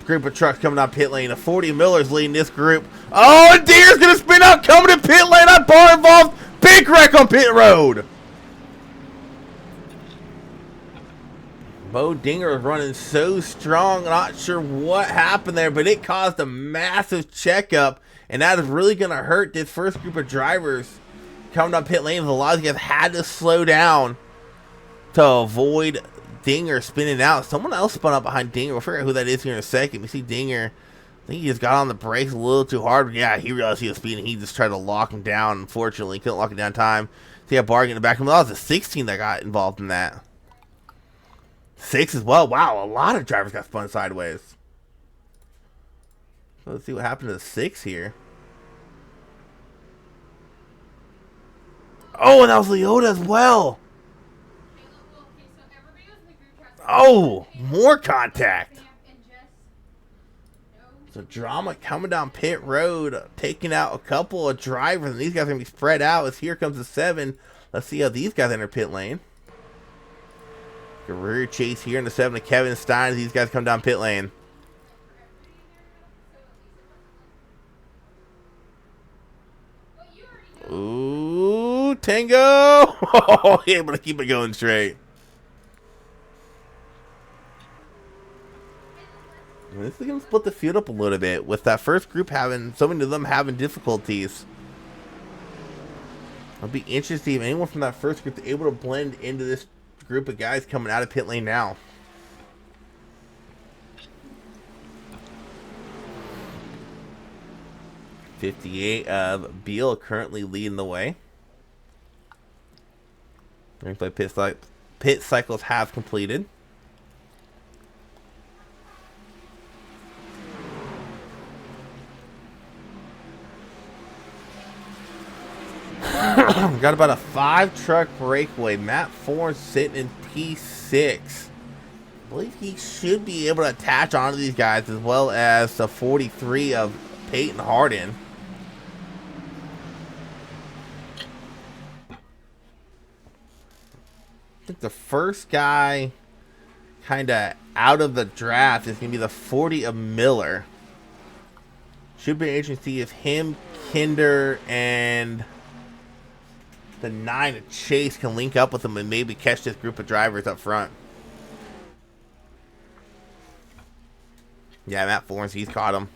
group of trucks coming out pit lane. A 40 Miller's leading this group. Oh, and Dinger's going to spin out coming to pit lane. That bar involved. Big wreck on pit road. Bo Dinger was running so strong. Not sure what happened there, but it caused a massive checkup. And that is really going to hurt this first group of drivers coming up pit lane. A lot of you guys had to slow down to avoid Dinger spinning out. Someone else spun up behind Dinger. We'll figure out who that is here in a second. We see Dinger. I think he just got on the brakes a little too hard. Yeah, he realized he was speeding. He just tried to lock him down. Unfortunately, couldn't lock him down in time. See a bar getting back from him. That was a 16 that got involved in that. 6 as well. Wow, a lot of drivers got spun sideways. So let's see what happened to the 6 here. Oh, and that was Leota as well. Oh, more contact. So drama coming down pit road, taking out a couple of drivers, and these guys are going to be spread out as here comes the 7. Let's see how these guys enter pit lane. Career chase here in the 7 of Kevin Stein as these guys come down pit lane. Ooh, Tango! Oh, able to keep it going straight. This is going to split the field up a little bit with that first group having, so many of them having difficulties. It'll be interesting if anyone from that first group is able to blend into this group of guys coming out of pit lane now. '58 of Beal currently leading the way. Replay pit cycles have completed. Got about a 5-truck breakaway. Matt Ford sitting in P6. I believe he should be able to attach onto these guys as well as the 43 of Peyton Harden. I think the first guy kind of out of the draft is going to be the 40 of Miller. Should be interesting to see if him, Kinder, and the 9 of Chase can link up with him and maybe catch this group of drivers up front. Yeah, Matt Florence, he's caught him.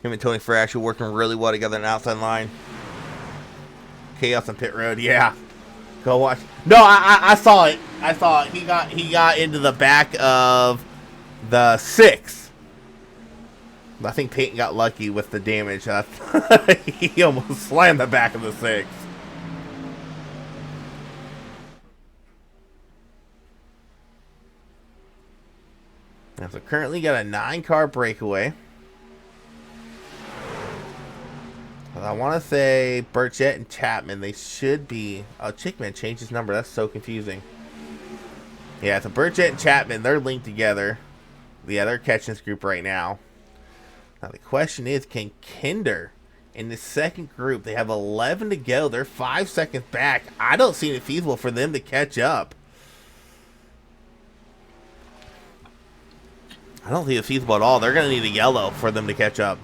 Him and Tony Frey actually working really well together on the outside line. Chaos on pit road, yeah. Go watch. No, I saw it. I saw it. He got into the back of the 6. I think Peyton got lucky with the damage. He almost slammed the back of the 6. Now, so currently got a 9-car breakaway. I want to say Burchett and Chapman. They should be. Oh, Chickman changed his number. That's so confusing. Yeah, so Burchett and Chapman, they're linked together. Yeah, they're catching this group right now. Now the question is, can Kinder in the second group? They have 11 to go. They're 5 seconds back. I don't see it feasible for them to catch up. I don't think it's feasible at all. They're going to need a yellow for them to catch up.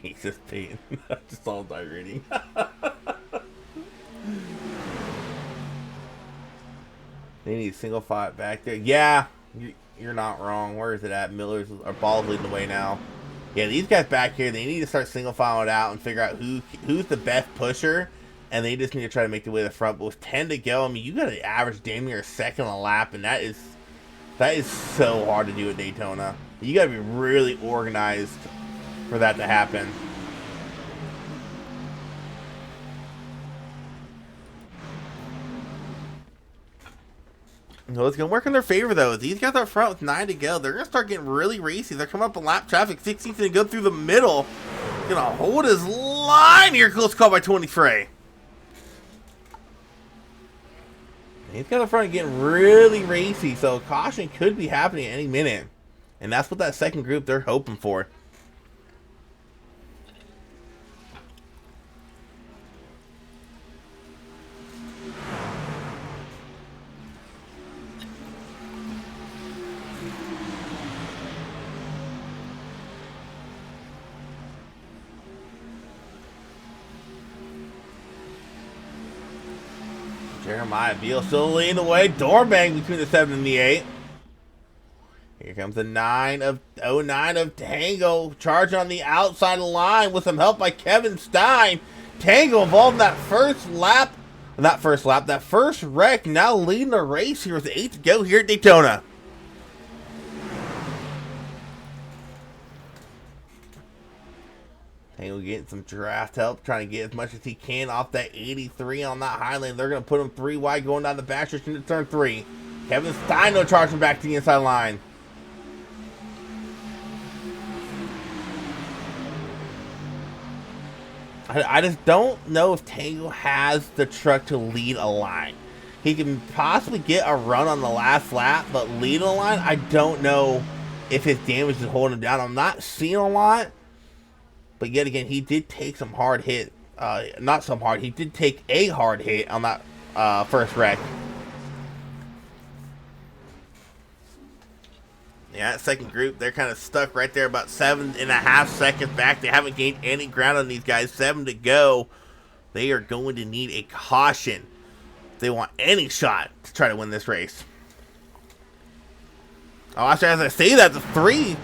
Jesus, Peyton. Just all die reading. They need single fight back there. Yeah, you're not wrong. Where is it at? Miller's or Ball's leading the way now. Yeah, these guys back here, they need to start single filing it out and figure out who's the best pusher, and they just need to try to make the way to the front. But with 10 to go, I mean, you got to average damn near a second a lap, and that is so hard to do at Daytona. You got to be really organized for that to happen. No, it's going to work in their favor, though. These guys up front with 9 to go, they're going to start getting really racy. They're coming up in lap traffic. 16th to go through the middle. Going to hold his line here. Close call by Tony Frey. These guys up front getting really racy, so caution could be happening at any minute. And that's what that second group they're hoping for. Jeremiah Beal still leading the way. Door bang between the 7 and the 8. Here comes the 9 of Tango. Charge on the outside of the line with some help by Kevin Stein. Tango involved in that first wreck. Now leading the race here with 8 to go here at Daytona. Tango getting some draft help, trying to get as much as he can off that 83 on that high lane. They're going to put him 3 wide going down the backstretch into turn 3. Kevin Steino charging back to the inside line. I just don't know if Tango has the truck to lead a line. He can possibly get a run on the last lap, but lead a line, I don't know if his damage is holding him down. I'm not seeing a lot, but yet again, he did take some hard hit. Not some hard, he did take a hard hit on that first wreck. Yeah, that second group, they're kind of stuck right there about 7.5 seconds back. They haven't gained any ground on these guys. 7 to go. They are going to need a caution if they want any shot to try to win this race. Oh, actually, as I say that, the 3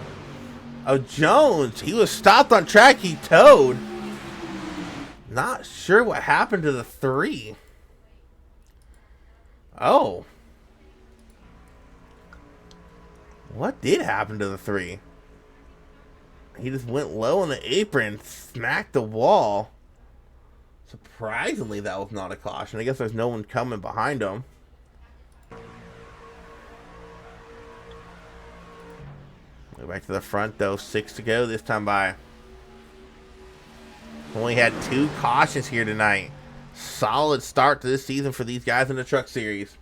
of Jones, he was stopped on track. He towed. Not sure what happened to the 3. Oh. What did happen to the 3? He just went low on the apron, smacked the wall. Surprisingly, that was not a caution. I guess there's no one coming behind him. Go back to the front, though. 6 to go this time by. Only had 2 cautions here tonight. Solid start to this season for these guys in the Truck Series.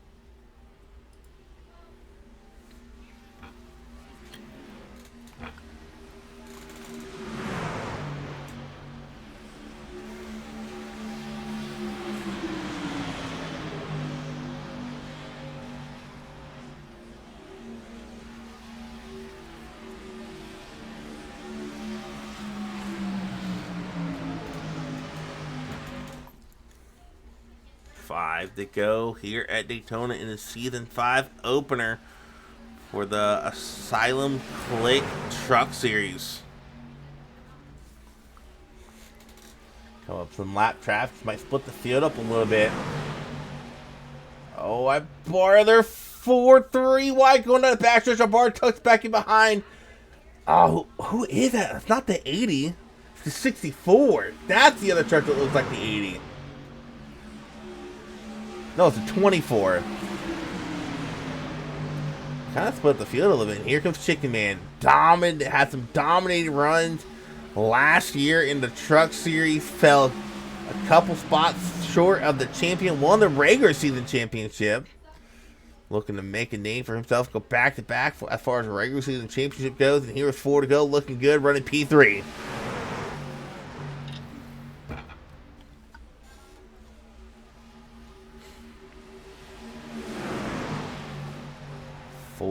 To go here at Daytona in the Season 5 opener for the Asylum Click Truck Series. Come up some lap traffic, might split the field up a little bit. Oh, I bar their 4-3 wide going down the backstretch. A bar tucks back in behind. Oh, who is that? It's not the 80. It's the 64. That's the other truck that looks like the 80. No, it's a 24. Kind of split the field a little bit. Here comes Chicken Man. Had some dominating runs last year in the Truck Series. Fell a couple spots short of the champion. Won the regular season championship. Looking to make a name for himself. Go back to back as far as the regular season championship goes. And here's 4 to go. Looking good. Running P3.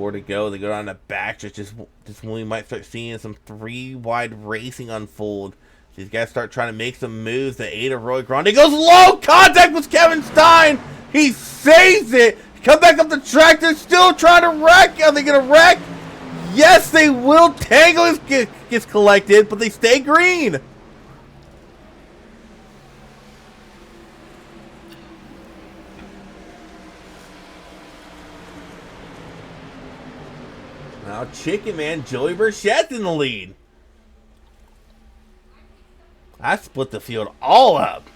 To go. They go down the back. Just when we might start seeing some 3 wide racing unfold. These guys start trying to make some moves. The 8 of Roy Grande goes low. Contact with Kevin Stein. He saves it. Come back up the track. They're still trying to wreck. Are they going to wreck? Yes, they will. Tango gets collected, but they stay green. Now Chicken Man, Joey Burchett in the lead. I split the field all up.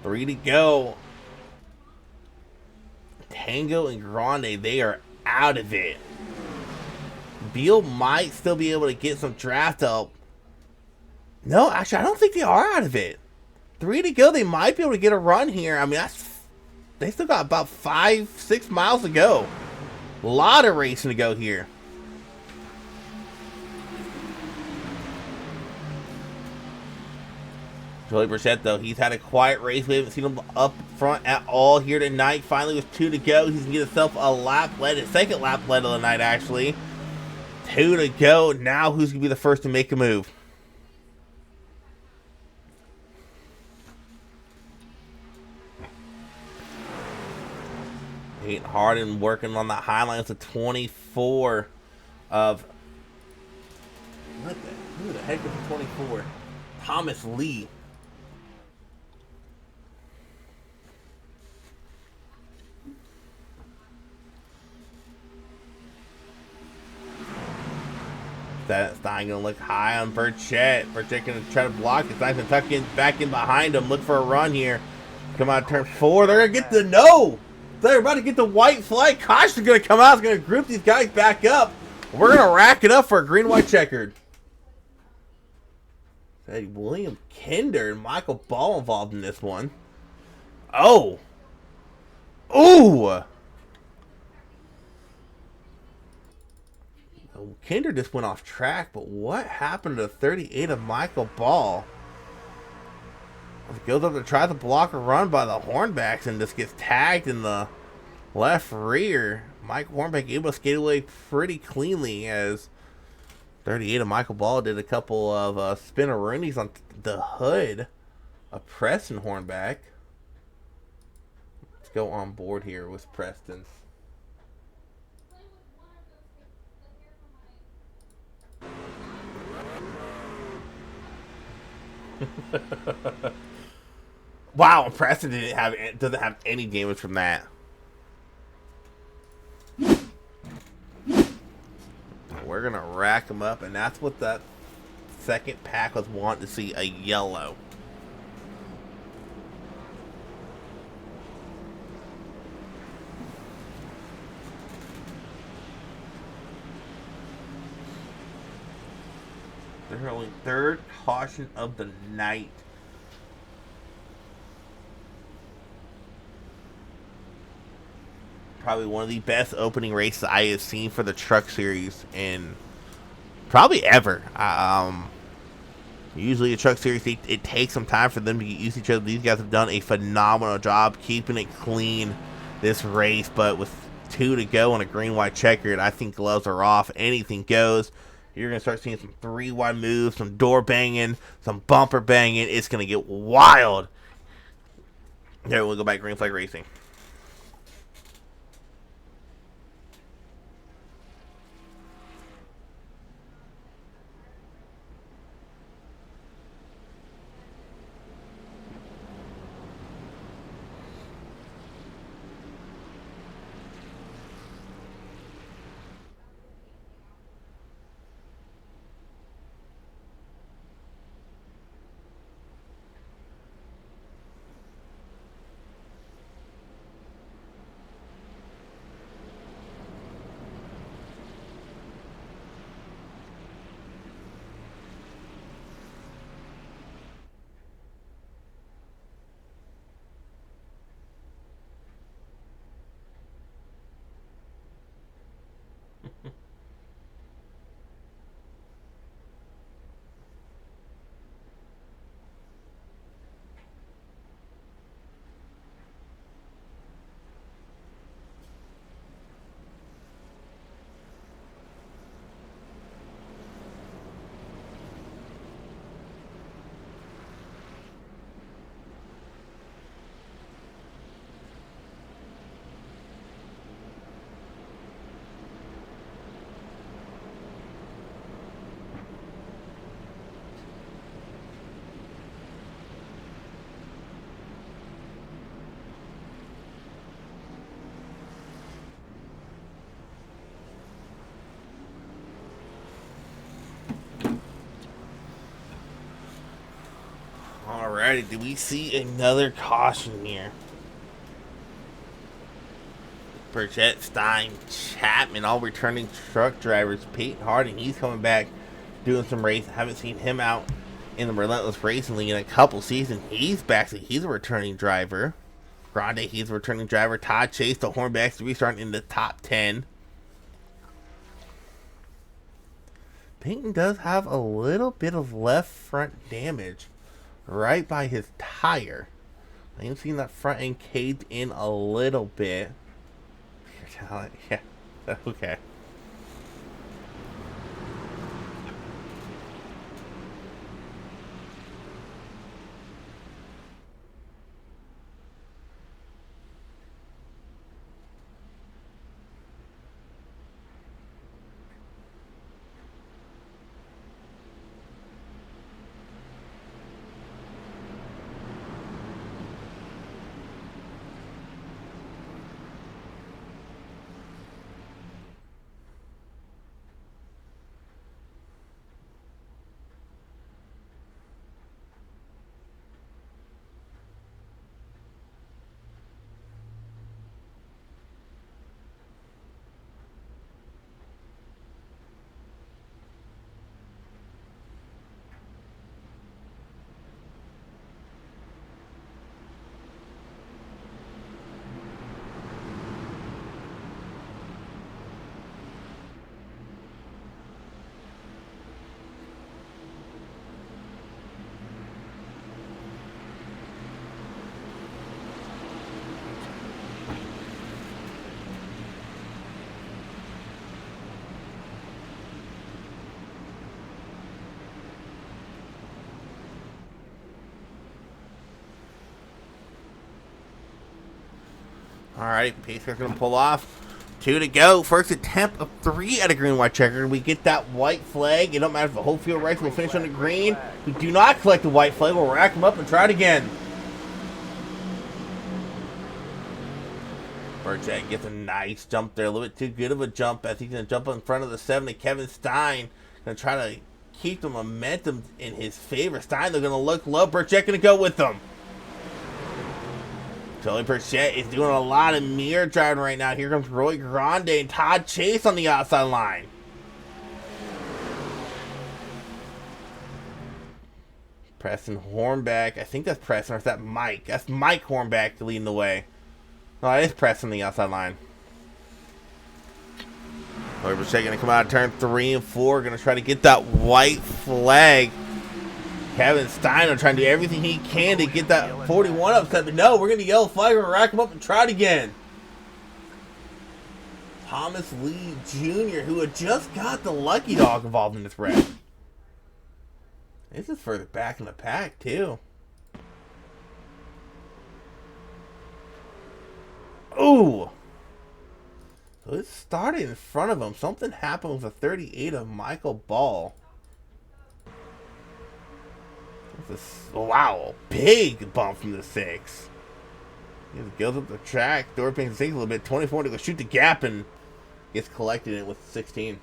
3 to go. Tango and Grande, they are out of it. Beal might still be able to get some draft help. No, actually, I don't think they are out of it. 3 to go. They might be able to get a run here. I mean, they still got about 5-6 miles to go. A lot of racing to go here. Joey Burchett, though, he's had a quiet race. We haven't seen him up front at all here tonight. Finally, with 2 to go, he's going to get himself a lap lead, his second lap lead of the night, actually. 2 to go. Now, who's going to be the first to make a move? Ain't hard and working on that high line. It's a 24 of... Who the heck is the 24? Thomas Lee. That Stein gonna look high on Burchett. Burchett gonna try to block it. Stein's gonna tuck in back in behind him. Look for a run here. Come out turn 4. They're gonna get the no. They're about to get the white flag. Caution's gonna come out. It's gonna group these guys back up. We're gonna rack it up for a green-white checkered. Hey, William Kinder and Michael Ball involved in this one. Oh. Ooh. Kinder just went off track, but what happened to 38 of Michael Ball? He goes up to try to block a run by the Hornbacks and just gets tagged in the left rear. Mike Hornback able to skate away pretty cleanly as 38 of Michael Ball did a couple of spinneroonies on the hood of Preston Hornback. Let's go on board here with Preston. Wow, Preston doesn't have any damage from that. We're gonna rack them up, and that's what that second pack was wanting to see, a yellow. They're only third caution of the night. Probably one of the best opening races I have seen for the Truck Series in probably ever. Usually a Truck Series, it takes some time for them to get used to each other. These guys have done a phenomenal job keeping it clean this race, but with 2 to go on a green-white checkered, I think gloves are off. Anything goes. You're going to start seeing some 3-wide moves, some door banging, some bumper banging. It's going to get wild. There, we'll go back green flag racing. Alrighty, do we see another caution here? Burchett, Stein, Chapman, all returning truck drivers. Peyton Harding, he's coming back doing some racing. Haven't seen him out in the Relentless Racing League in a couple seasons. He's back, so he's a returning driver. Grande, he's a returning driver. Todd Chase, the Hornbacks, restarting in the top 10. Peyton does have a little bit of left front damage right by his tire. I am seeing that front end caved in a little bit. Pure talent, yeah. Okay. All right, Pacecar's going to pull off. 2 to go. First attempt of 3 at a green white checker. We get that white flag. It don't matter if the whole field right will finish on the green. We do not collect the white flag. We'll rack them up and try it again. Burchett gets a nice jump there. A little bit too good of a jump as he's going to jump in front of the 7 to Kevin Stein. Going to try to keep the momentum in his favor. Stein, they're going to look low. Burchett going to go with them. Joey Burchett is doing a lot of mirror driving right now. Here comes Roy Grande and Todd Chase on the outside line. Preston Hornback. I think that's Preston, or is that Mike? That's Mike Hornback leading the way. No, it is Preston on the outside line. Joey Burchett going to come out of turn 3 and 4. Going to try to get that white flag. Kevin Steiner trying to do everything he can to get that 41 upset, but no, we're going to yell flag, we're going to rack him up and try it again. Thomas Lee Jr., who had just got the lucky dog involved in this wreck. This is further back in the pack, too. Ooh! So it started in front of him. Something happened with the 38 of Michael Ball. Wow, big bump from the 6. He goes up the track. Door pings the 6 a little bit. 24 to go shoot the gap and gets collected in with 16.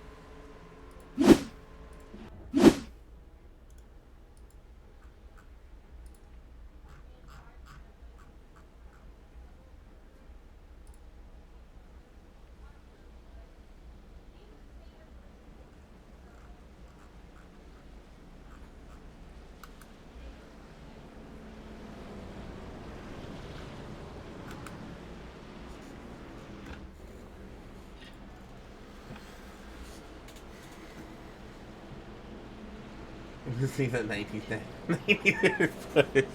Just see that 19th footage.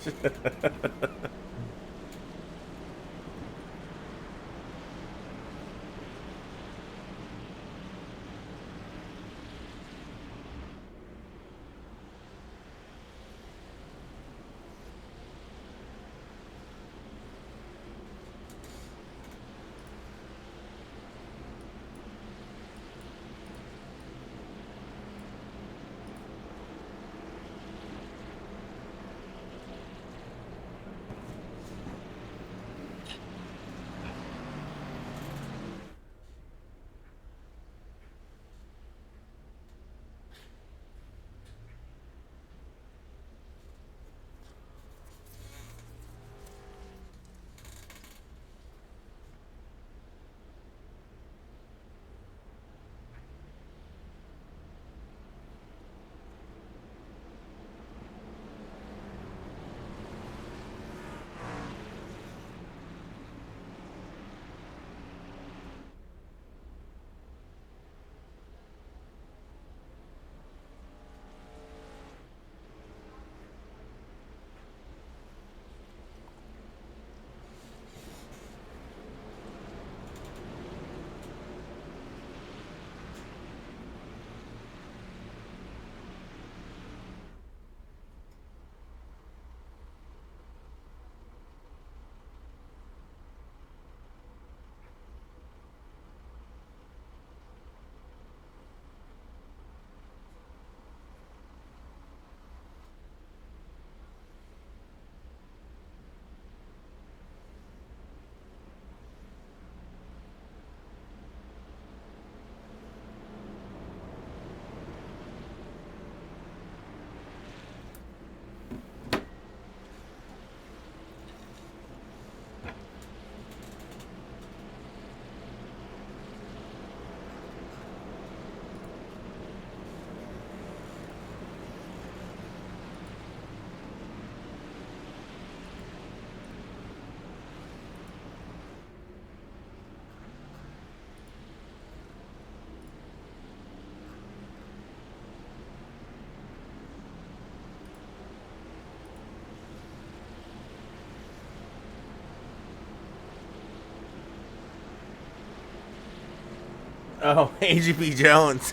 Oh, AGP Jones.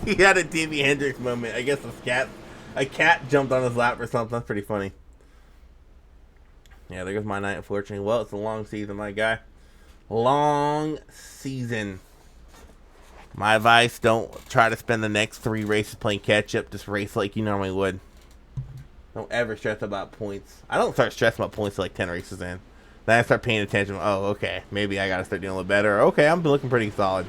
He had a Davey Hendricks moment. I guess a cat jumped on his lap or something. That's pretty funny. Yeah, there goes my night, unfortunately. Well, it's a long season, my guy. Long season. My advice, don't try to spend the next 3 races playing catch-up. Just race like you normally would. Don't ever stress about points. I don't start stressing about points till like 10 races in. Then I start paying attention. Oh, okay. Maybe I gotta start doing a little better. Okay, I'm looking pretty solid.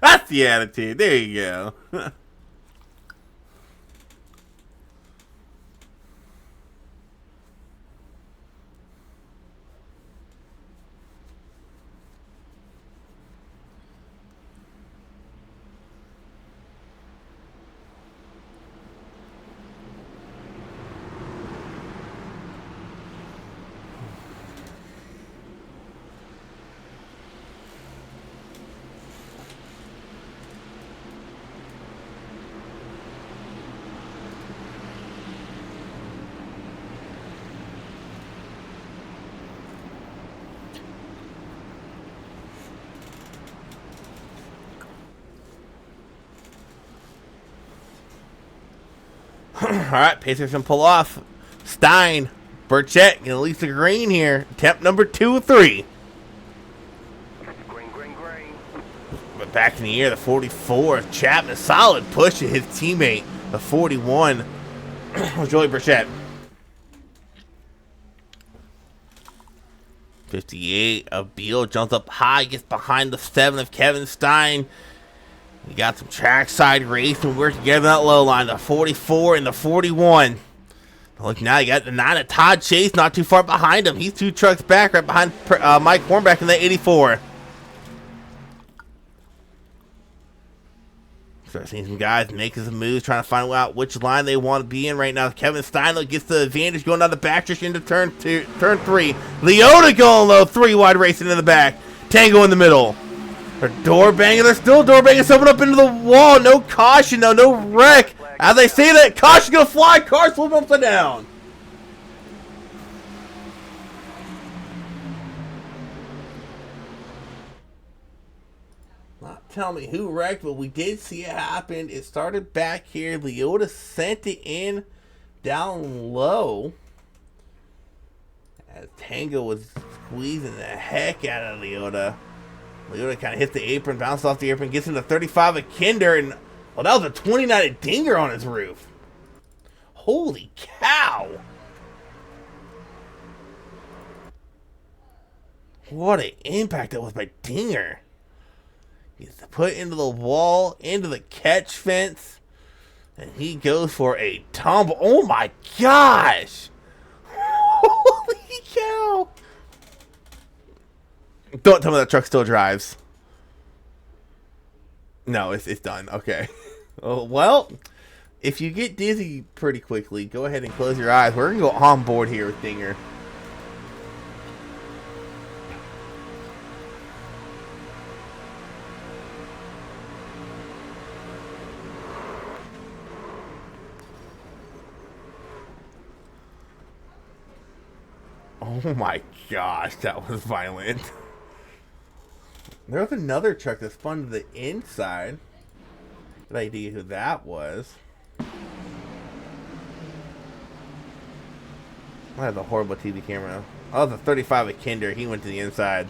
That's the attitude. There you go. Alright, Pacers can pull off. Stein, Burchett, and Lisa Green here. Attempt number 2 of 3. Green, green, green. But back in the air, the 44 of Chapman. Solid push to his teammate, the 41 of Joey Burchett. 58 of Beal jumps up high, gets behind the 7 of Kevin Stein. We got some trackside racing. We're together that low line. The 44 and the 41. Look, now you got the 9 of Todd Chase not too far behind him. He's 2 trucks back right behind Mike Hornback in the 84. Start seeing some guys making some moves, trying to find out which line they want to be in right now. Kevin Steinle gets the advantage going down the backstretch into turn 3. Leota going low, 3 wide racing in the back. Tango in the middle. They're door banging. They're still door banging. Someone up into the wall. No caution, though. No wreck. As they say that, caution gonna fly. Car flip upside down. Not tell me who wrecked, but we did see it happen. It started back here. Leota sent it in down low. As Tango was squeezing the heck out of Leota. Leota kind of hits the apron, bounces off the apron, gets into 35 of Kinder, and well, that was a 29 of Dinger on his roof. Holy cow! What an impact that was by Dinger. He's put into the wall, into the catch fence, and he goes for a tumble. Oh my gosh! Holy cow! Don't tell me that truck still drives. No, it's done. Okay. Oh, well, if you get dizzy pretty quickly, go ahead and close your eyes. We're going to go on board here with Dinger. Oh my gosh, that was violent. There was another truck that spun to the inside. Good idea who that was. I have a horrible TV camera. Oh, the 35 of Kinder. He went to the inside.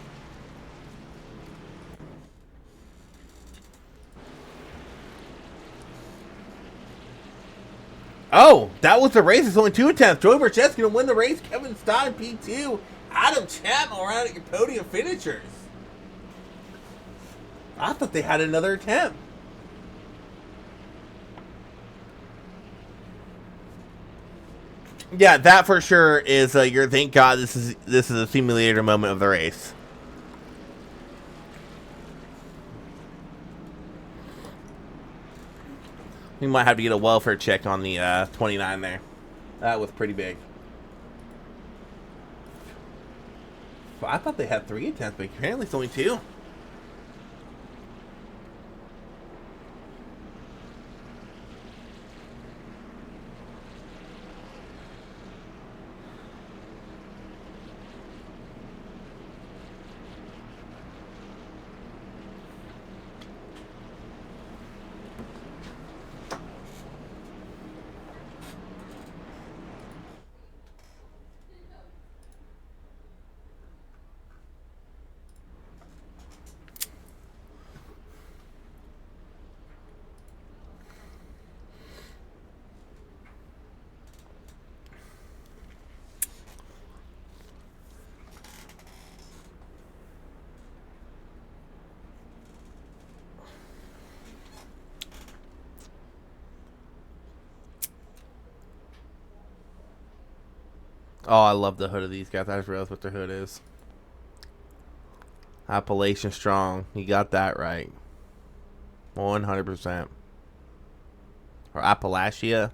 Oh, that was the race. It's only 2 attempts. Joey Burchett's going to win the race. Kevin Stein, P2. Adam Chapman around at your podium finishers. I thought they had another attempt. Yeah, that for sure is your thank God this is a simulator moment of the race. We might have to get a welfare check on the 29 there. That was pretty big. I thought they had 3 attempts, but apparently it's only 2. Oh, I love the hood of these guys. I just realized what their hood is. Appalachian Strong. You got that right. 100%. Or Appalachia.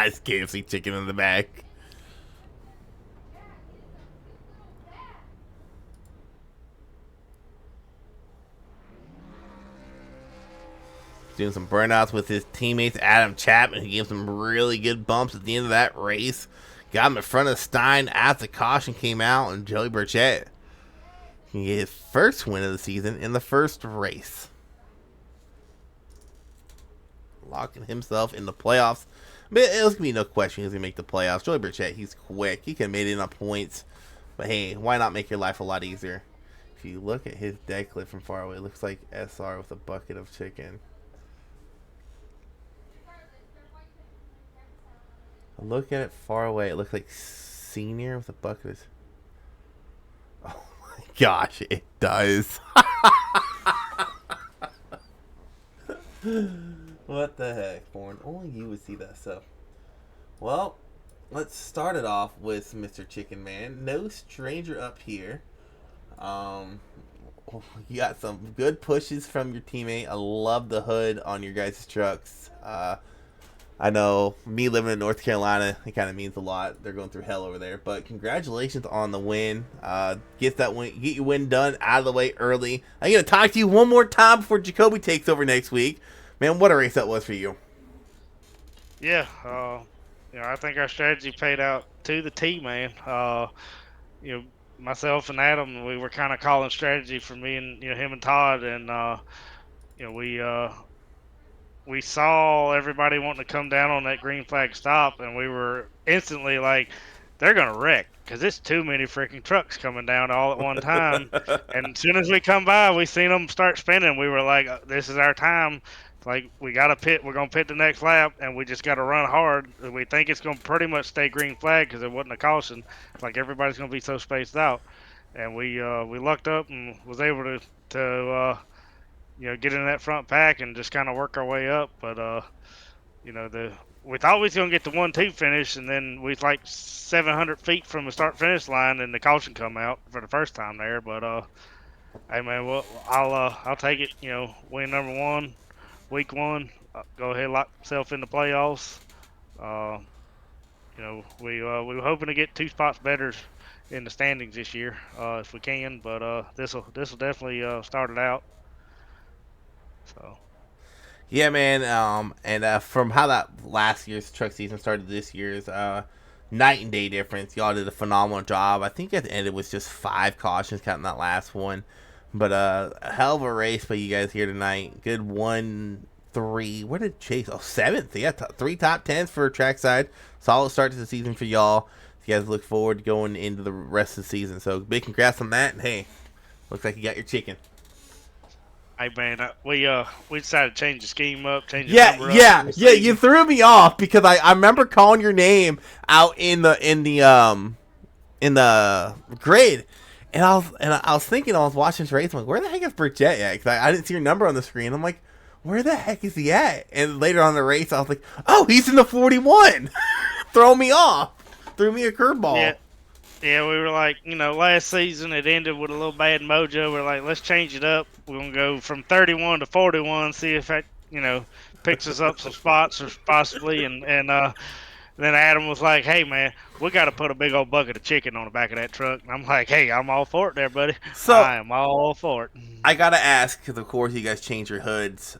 It's KFC chicken in the back. Doing some burnouts with his teammates, Adam Chapman. He gave some really good bumps at the end of that race. Got him in front of Stein after caution came out, and Joey Burchett can get his first win of the season in the first race. Locking himself in the playoffs. But there's going to be no question he's going to make the playoffs. Joey Burchett, he's quick. He can make it on points. But hey, why not make your life a lot easier? If you look at his dead clip from far away, it looks like SR with a bucket of chicken. Look at it far away. It looks like Senior with a bucket of... Oh my gosh, it does. What the heck, Born? Only you would see that stuff. Well, let's start it off with Mr. Chicken Man. No stranger up here. You got some good pushes from your teammate. I love the hood on your guys' trucks. I know me living in North Carolina, it kind of means a lot. They're going through hell over there. But congratulations on the win. Get your win done out of the way early. I'm going to talk to you one more time before Jacoby takes over next week. Man, what a race that was for you. Yeah, I think our strategy paid out to the T, man. Myself and Adam, we were kind of calling strategy for me and him and Todd, and we saw everybody wanting to come down on that green flag stop, and we were instantly like, they're gonna wreck because it's too many freaking trucks coming down all at one time. And as soon as we come by, we seen them start spinning. We were like, this is our time. Like, we got to pit. We're going to pit the next lap, and we just got to run hard. We think it's going to pretty much stay green flag because it wasn't a caution. It's like everybody's going to be so spaced out. And we lucked up and was able to get in that front pack and just kind of work our way up. But, we thought we was going to get the 1-2 finish, and then we was like 700 feet from the start-finish line, and the caution come out for the first time there. But, hey, man, well, I'll take it, win number 1. Week 1, go ahead, lock yourself in the playoffs. We were hoping to get 2 spots better in the standings this year if we can, but this will definitely start it out. So. Yeah, man. And from how that last year's truck season started, this year's night and day difference. Y'all did a phenomenal job. I think at the end it was just 5 cautions counting that last one. But a hell of a race by you guys here tonight. Good 1-3. Where did Chase? Oh, 7th. Yeah, 3 top 10s for trackside. Solid start to the season for y'all. You guys look forward to going into the rest of the season. So big congrats on that. And hey, looks like you got your chicken. Hey man, we decided to change the scheme up, change the Yeah, number up for yeah, this yeah. You season. threw me off because I remember calling your name out in the grid, and I was thinking, I was watching this race. I'm like, where the heck is Burchett at? Because I didn't see your number on the screen. I'm like, where the heck is he at? And later on in the race, I was like, oh, he's in the 41. Throw me off. Threw me a curveball. Yeah, yeah, we were like, last season it ended with a little bad mojo. We're like, let's change it up. We're gonna go from 31 to 41, see if that, picks us up some spots or possibly. And then Adam was like, hey man, we got to put a big old bucket of chicken on the back of that truck. And I'm like, hey, I'm all for it, there, buddy. So I am all for it. I gotta ask, because of course you guys changed your hoods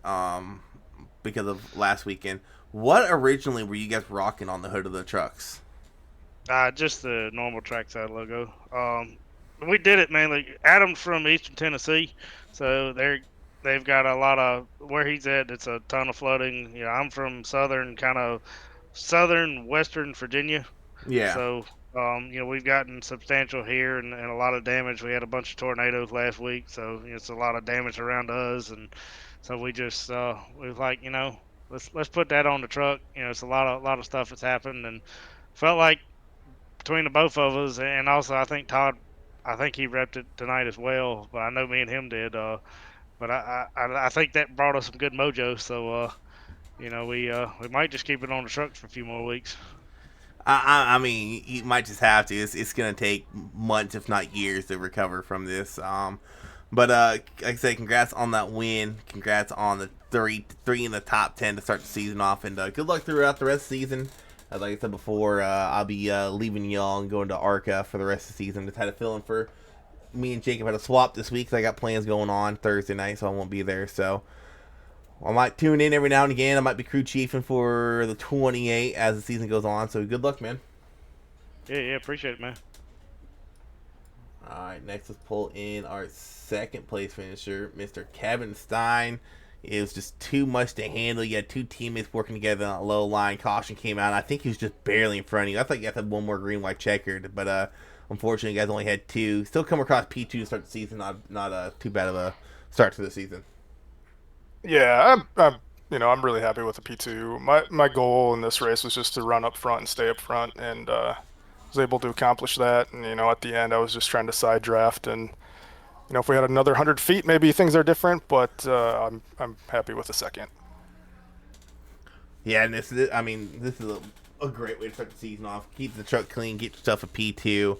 because of last weekend. What originally were you guys rocking on the hood of the trucks? Just the normal trackside logo. We did it mainly. Adam's from Eastern Tennessee, so they've got a lot of where he's at. It's a ton of flooding. I'm from southern western Virginia, Yeah. so we've gotten substantial here and a lot of damage. We had a bunch of tornadoes last week, so it's a lot of damage around us, and so we just we was like, let's put that on the truck. It's a lot of stuff that's happened, and felt like between the both of us, and also I think Todd, I think he repped it tonight as well. But I know me and him did. But I think that brought us some good mojo. So we might just keep it on the trucks for a few more weeks. I mean, you might just have to. It's gonna take months, if not years, to recover from this. But like I said, congrats on that win. Congrats on the three in the top 10 to start the season off, and good luck throughout the rest of the season. Like I said before, I'll be leaving y'all and going to ARCA for the rest of the season. Just had a feeling for me and Jacob had a swap this week, so I got plans going on Thursday night, so I won't be there. So I might tune in every now and again. I might be crew chiefing for the 28 as the season goes on. So good luck, man. Yeah, appreciate it, man. All right, next let's pull in our second place finisher, Mr. Kevin Stein. It was just too much to handle. You had two teammates working together on a low line. Caution came out. I think he was just barely in front of you. I thought you guys had one more green, white checkered, but unfortunately, you guys only had two. Still come across P2 to start the season. Not too bad of a start to the season. Yeah, I'm really happy with the P2. My goal in this race was just to run up front and stay up front, and was able to accomplish that. And at the end, I was just trying to side draft, and if we had another 100 feet, maybe things are different. But I'm happy with the second. Yeah, and this is a great way to start the season off. Keep the truck clean, get yourself a P2.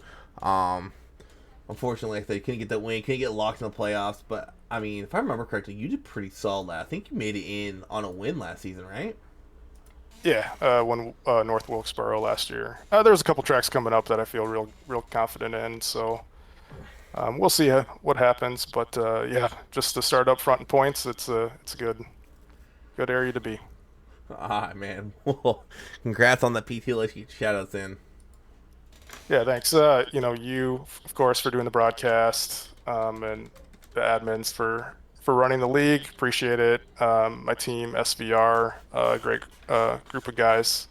Unfortunately, like I said, you couldn't get that win, couldn't get locked in the playoffs. But I mean, if I remember correctly, you did pretty solid. I think you made it in on a win last season, right? Yeah, when North Wilkesboro last year. There's a couple tracks coming up that I feel real confident in. So we'll see what happens. But yeah, just to start up front in points, it's a good area to be. Man. Well, congrats on the P2. Let's get shout outs in. Yeah, thanks. You of course for doing the broadcast, and the admins for running the league. Appreciate it. My team SVR, great group of guys,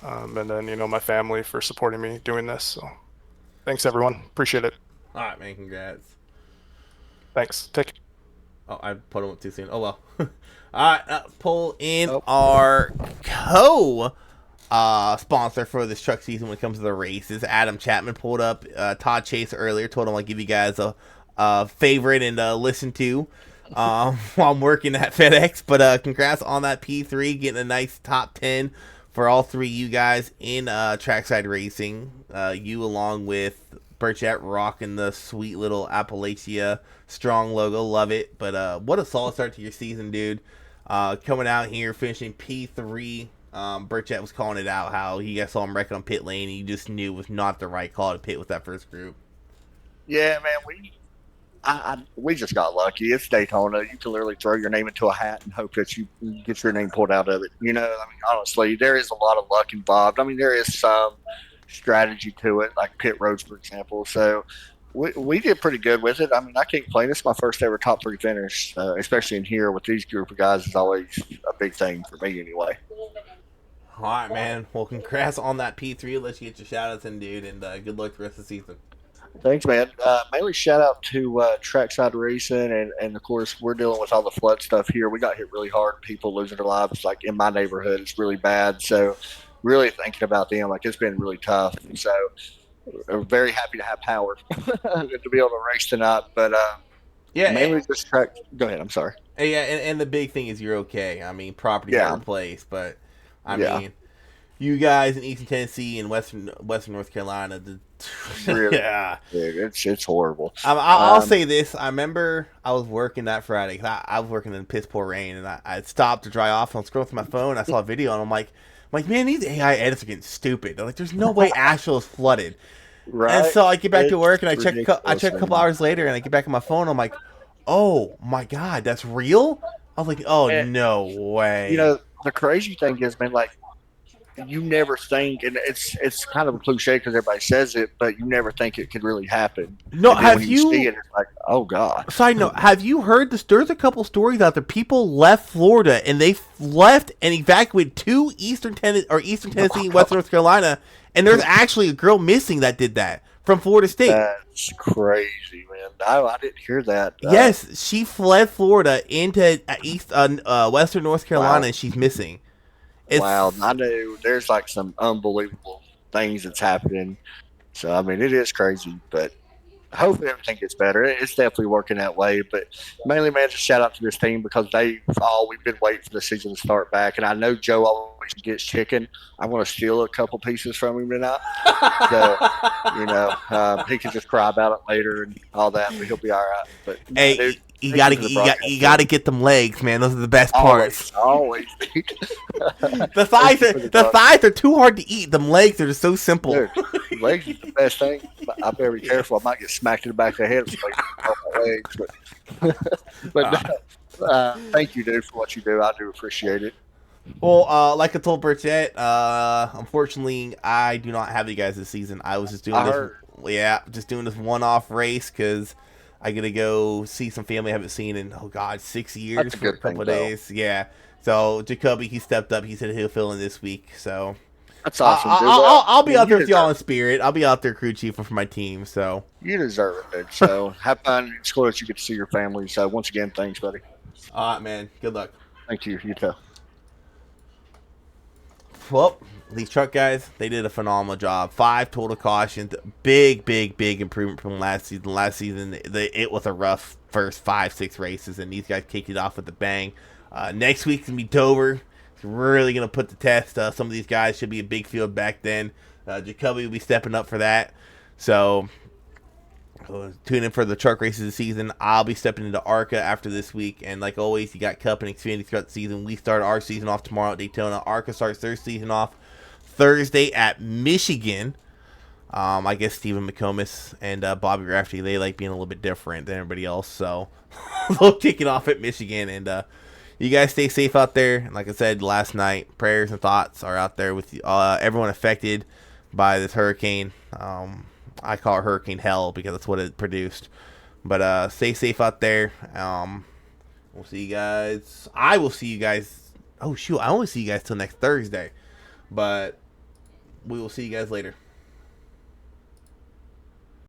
and then my family for supporting me doing this. So thanks everyone. Appreciate it. All right, man. Congrats. Thanks. Take care. Oh, I put him up too soon. Oh well. All right, pull in our sponsor for this truck season when it comes to the races. Adam Chapman pulled up Todd Chase earlier. Told him I'll give you guys a favorite and listen to while I'm working at FedEx. But congrats on that P3, getting a nice top 10 for all three of you guys in trackside racing. You along with Burchett rocking the sweet little Appalachia strong logo. Love it. But what a solid start to your season, dude. Coming out here, finishing P3. Burchett was calling it out how you guys saw him wreck on pit lane and you just knew it was not the right call to pit with that first group. Yeah, man, we just got lucky. It's Daytona. You can literally throw your name into a hat and hope that you get your name pulled out of it. Honestly, there is a lot of luck involved. There is some strategy to it, like pit roads, for example. So we did pretty good with it. I can't complain. It's my first ever top 3 finish, especially in here with these group of guys is always a big thing for me anyway. All right, man. Well, congrats on that P3. Let's get your shout outs in, dude, and good luck the rest of the season. Thanks, man. Mainly shout out to Trackside Racing, and of course we're dealing with all the flood stuff here. We got hit really hard. People losing their lives, like in my neighborhood, it's really bad. So, really thinking about them. Like it's been really tough. So, we're very happy to have power to be able to race tonight. But Yeah, mainly just track. Go ahead. I'm sorry. yeah, and the big thing is you're okay. I mean, property got Yeah, replaced, but I yeah. mean, you guys in Eastern Tennessee and Western North Carolina, Really, yeah. dude, it's horrible. I'll say this. I remember I was working that Friday. 'Cause I was working in piss poor rain, and I stopped to dry off. And I was scrolling through my phone. And I saw a video, and I'm like, man, these AI edits are getting stupid. They're like, there's no way Asheville is flooded. And Right? so I get back to It's work, and I ridiculous, check a couple man. hours later, and I get back on my phone. And I'm like, oh my god, that's real. I was like, oh And, no you way. know, the crazy thing is, man, like you never think, and it's kind of a cliche because everybody says it, but you never think it could really happen. No, And then when have you see you? it, it's like, oh god. Side note: have you heard this? There's a couple stories out there. People left Florida and they left and evacuated to Eastern Tennessee, and Western North Carolina, and there's actually a girl missing that did that from Florida State. That's crazy, man. I didn't hear that. Yes, she fled Florida into Western North Carolina, Wow. and she's missing. It's Wow. I know there's like some unbelievable things that's happening. So I mean, it is crazy, but hopefully everything gets better. It's definitely working that way. But mainly, man, just shout out to this team because we've been waiting for the season to start back. And I know Joe always gets chicken. I'm going to steal a couple pieces from him tonight. So, he can just cry about it later and all that, but he'll be all right. But, hey, dude, you thank gotta for the you got broadcast, you gotta man. get them legs, man. Those are the best parts. Always. The thighs Thank you are for the broadcast. too hard to eat. Them legs are just so simple. Dude, legs is the best thing. I better be careful. I might get smacked in the back of the head with my legs. But thank you, dude, for what you do. I do appreciate it. Well, like I told Burchett, unfortunately, I do not have you guys this season. I was just doing I this, heard. just doing this one-off race because I gotta go see some family I haven't seen in 6 years That's a for a good couple thing, of though. days. Yeah. So Jacoby, he stepped up. He said he'll fill in this week. So That's awesome, dude. Well, I'll be out there you with y'all in deserve spirit. I'll be out there crew chiefing for my team. So You deserve it, dude. So have fun. It's cool that you get to see your family. So once again, thanks, buddy. all right, man. Good luck. Thank you. You too. Well, these truck guys, they did a phenomenal job. 5 total cautions. Big improvement from last season. Last season, it was a rough first 5-6 races, and these guys kicked it off with a bang. Next week's going to be Dover. It's really going to put the test. Some of these guys should be a big field back then. Jacoby will be stepping up for that. So, tune in for the truck races this season. I'll be stepping into ARCA after this week. And like always, you got Cup and Xfinity throughout the season. We start our season off tomorrow at Daytona. ARCA starts their season off Thursday at Michigan. I guess Stephen McComas and Bobby Rafferty, they like being a little bit different than everybody else. So they'll kick it off at Michigan. And you guys stay safe out there. And like I said last night, prayers and thoughts are out there with everyone affected by this hurricane. I call it Hurricane Hell because that's what it produced. But stay safe out there. We'll see you guys. I will see you guys. Oh, shoot. I only see you guys till next Thursday. But we will see you guys later.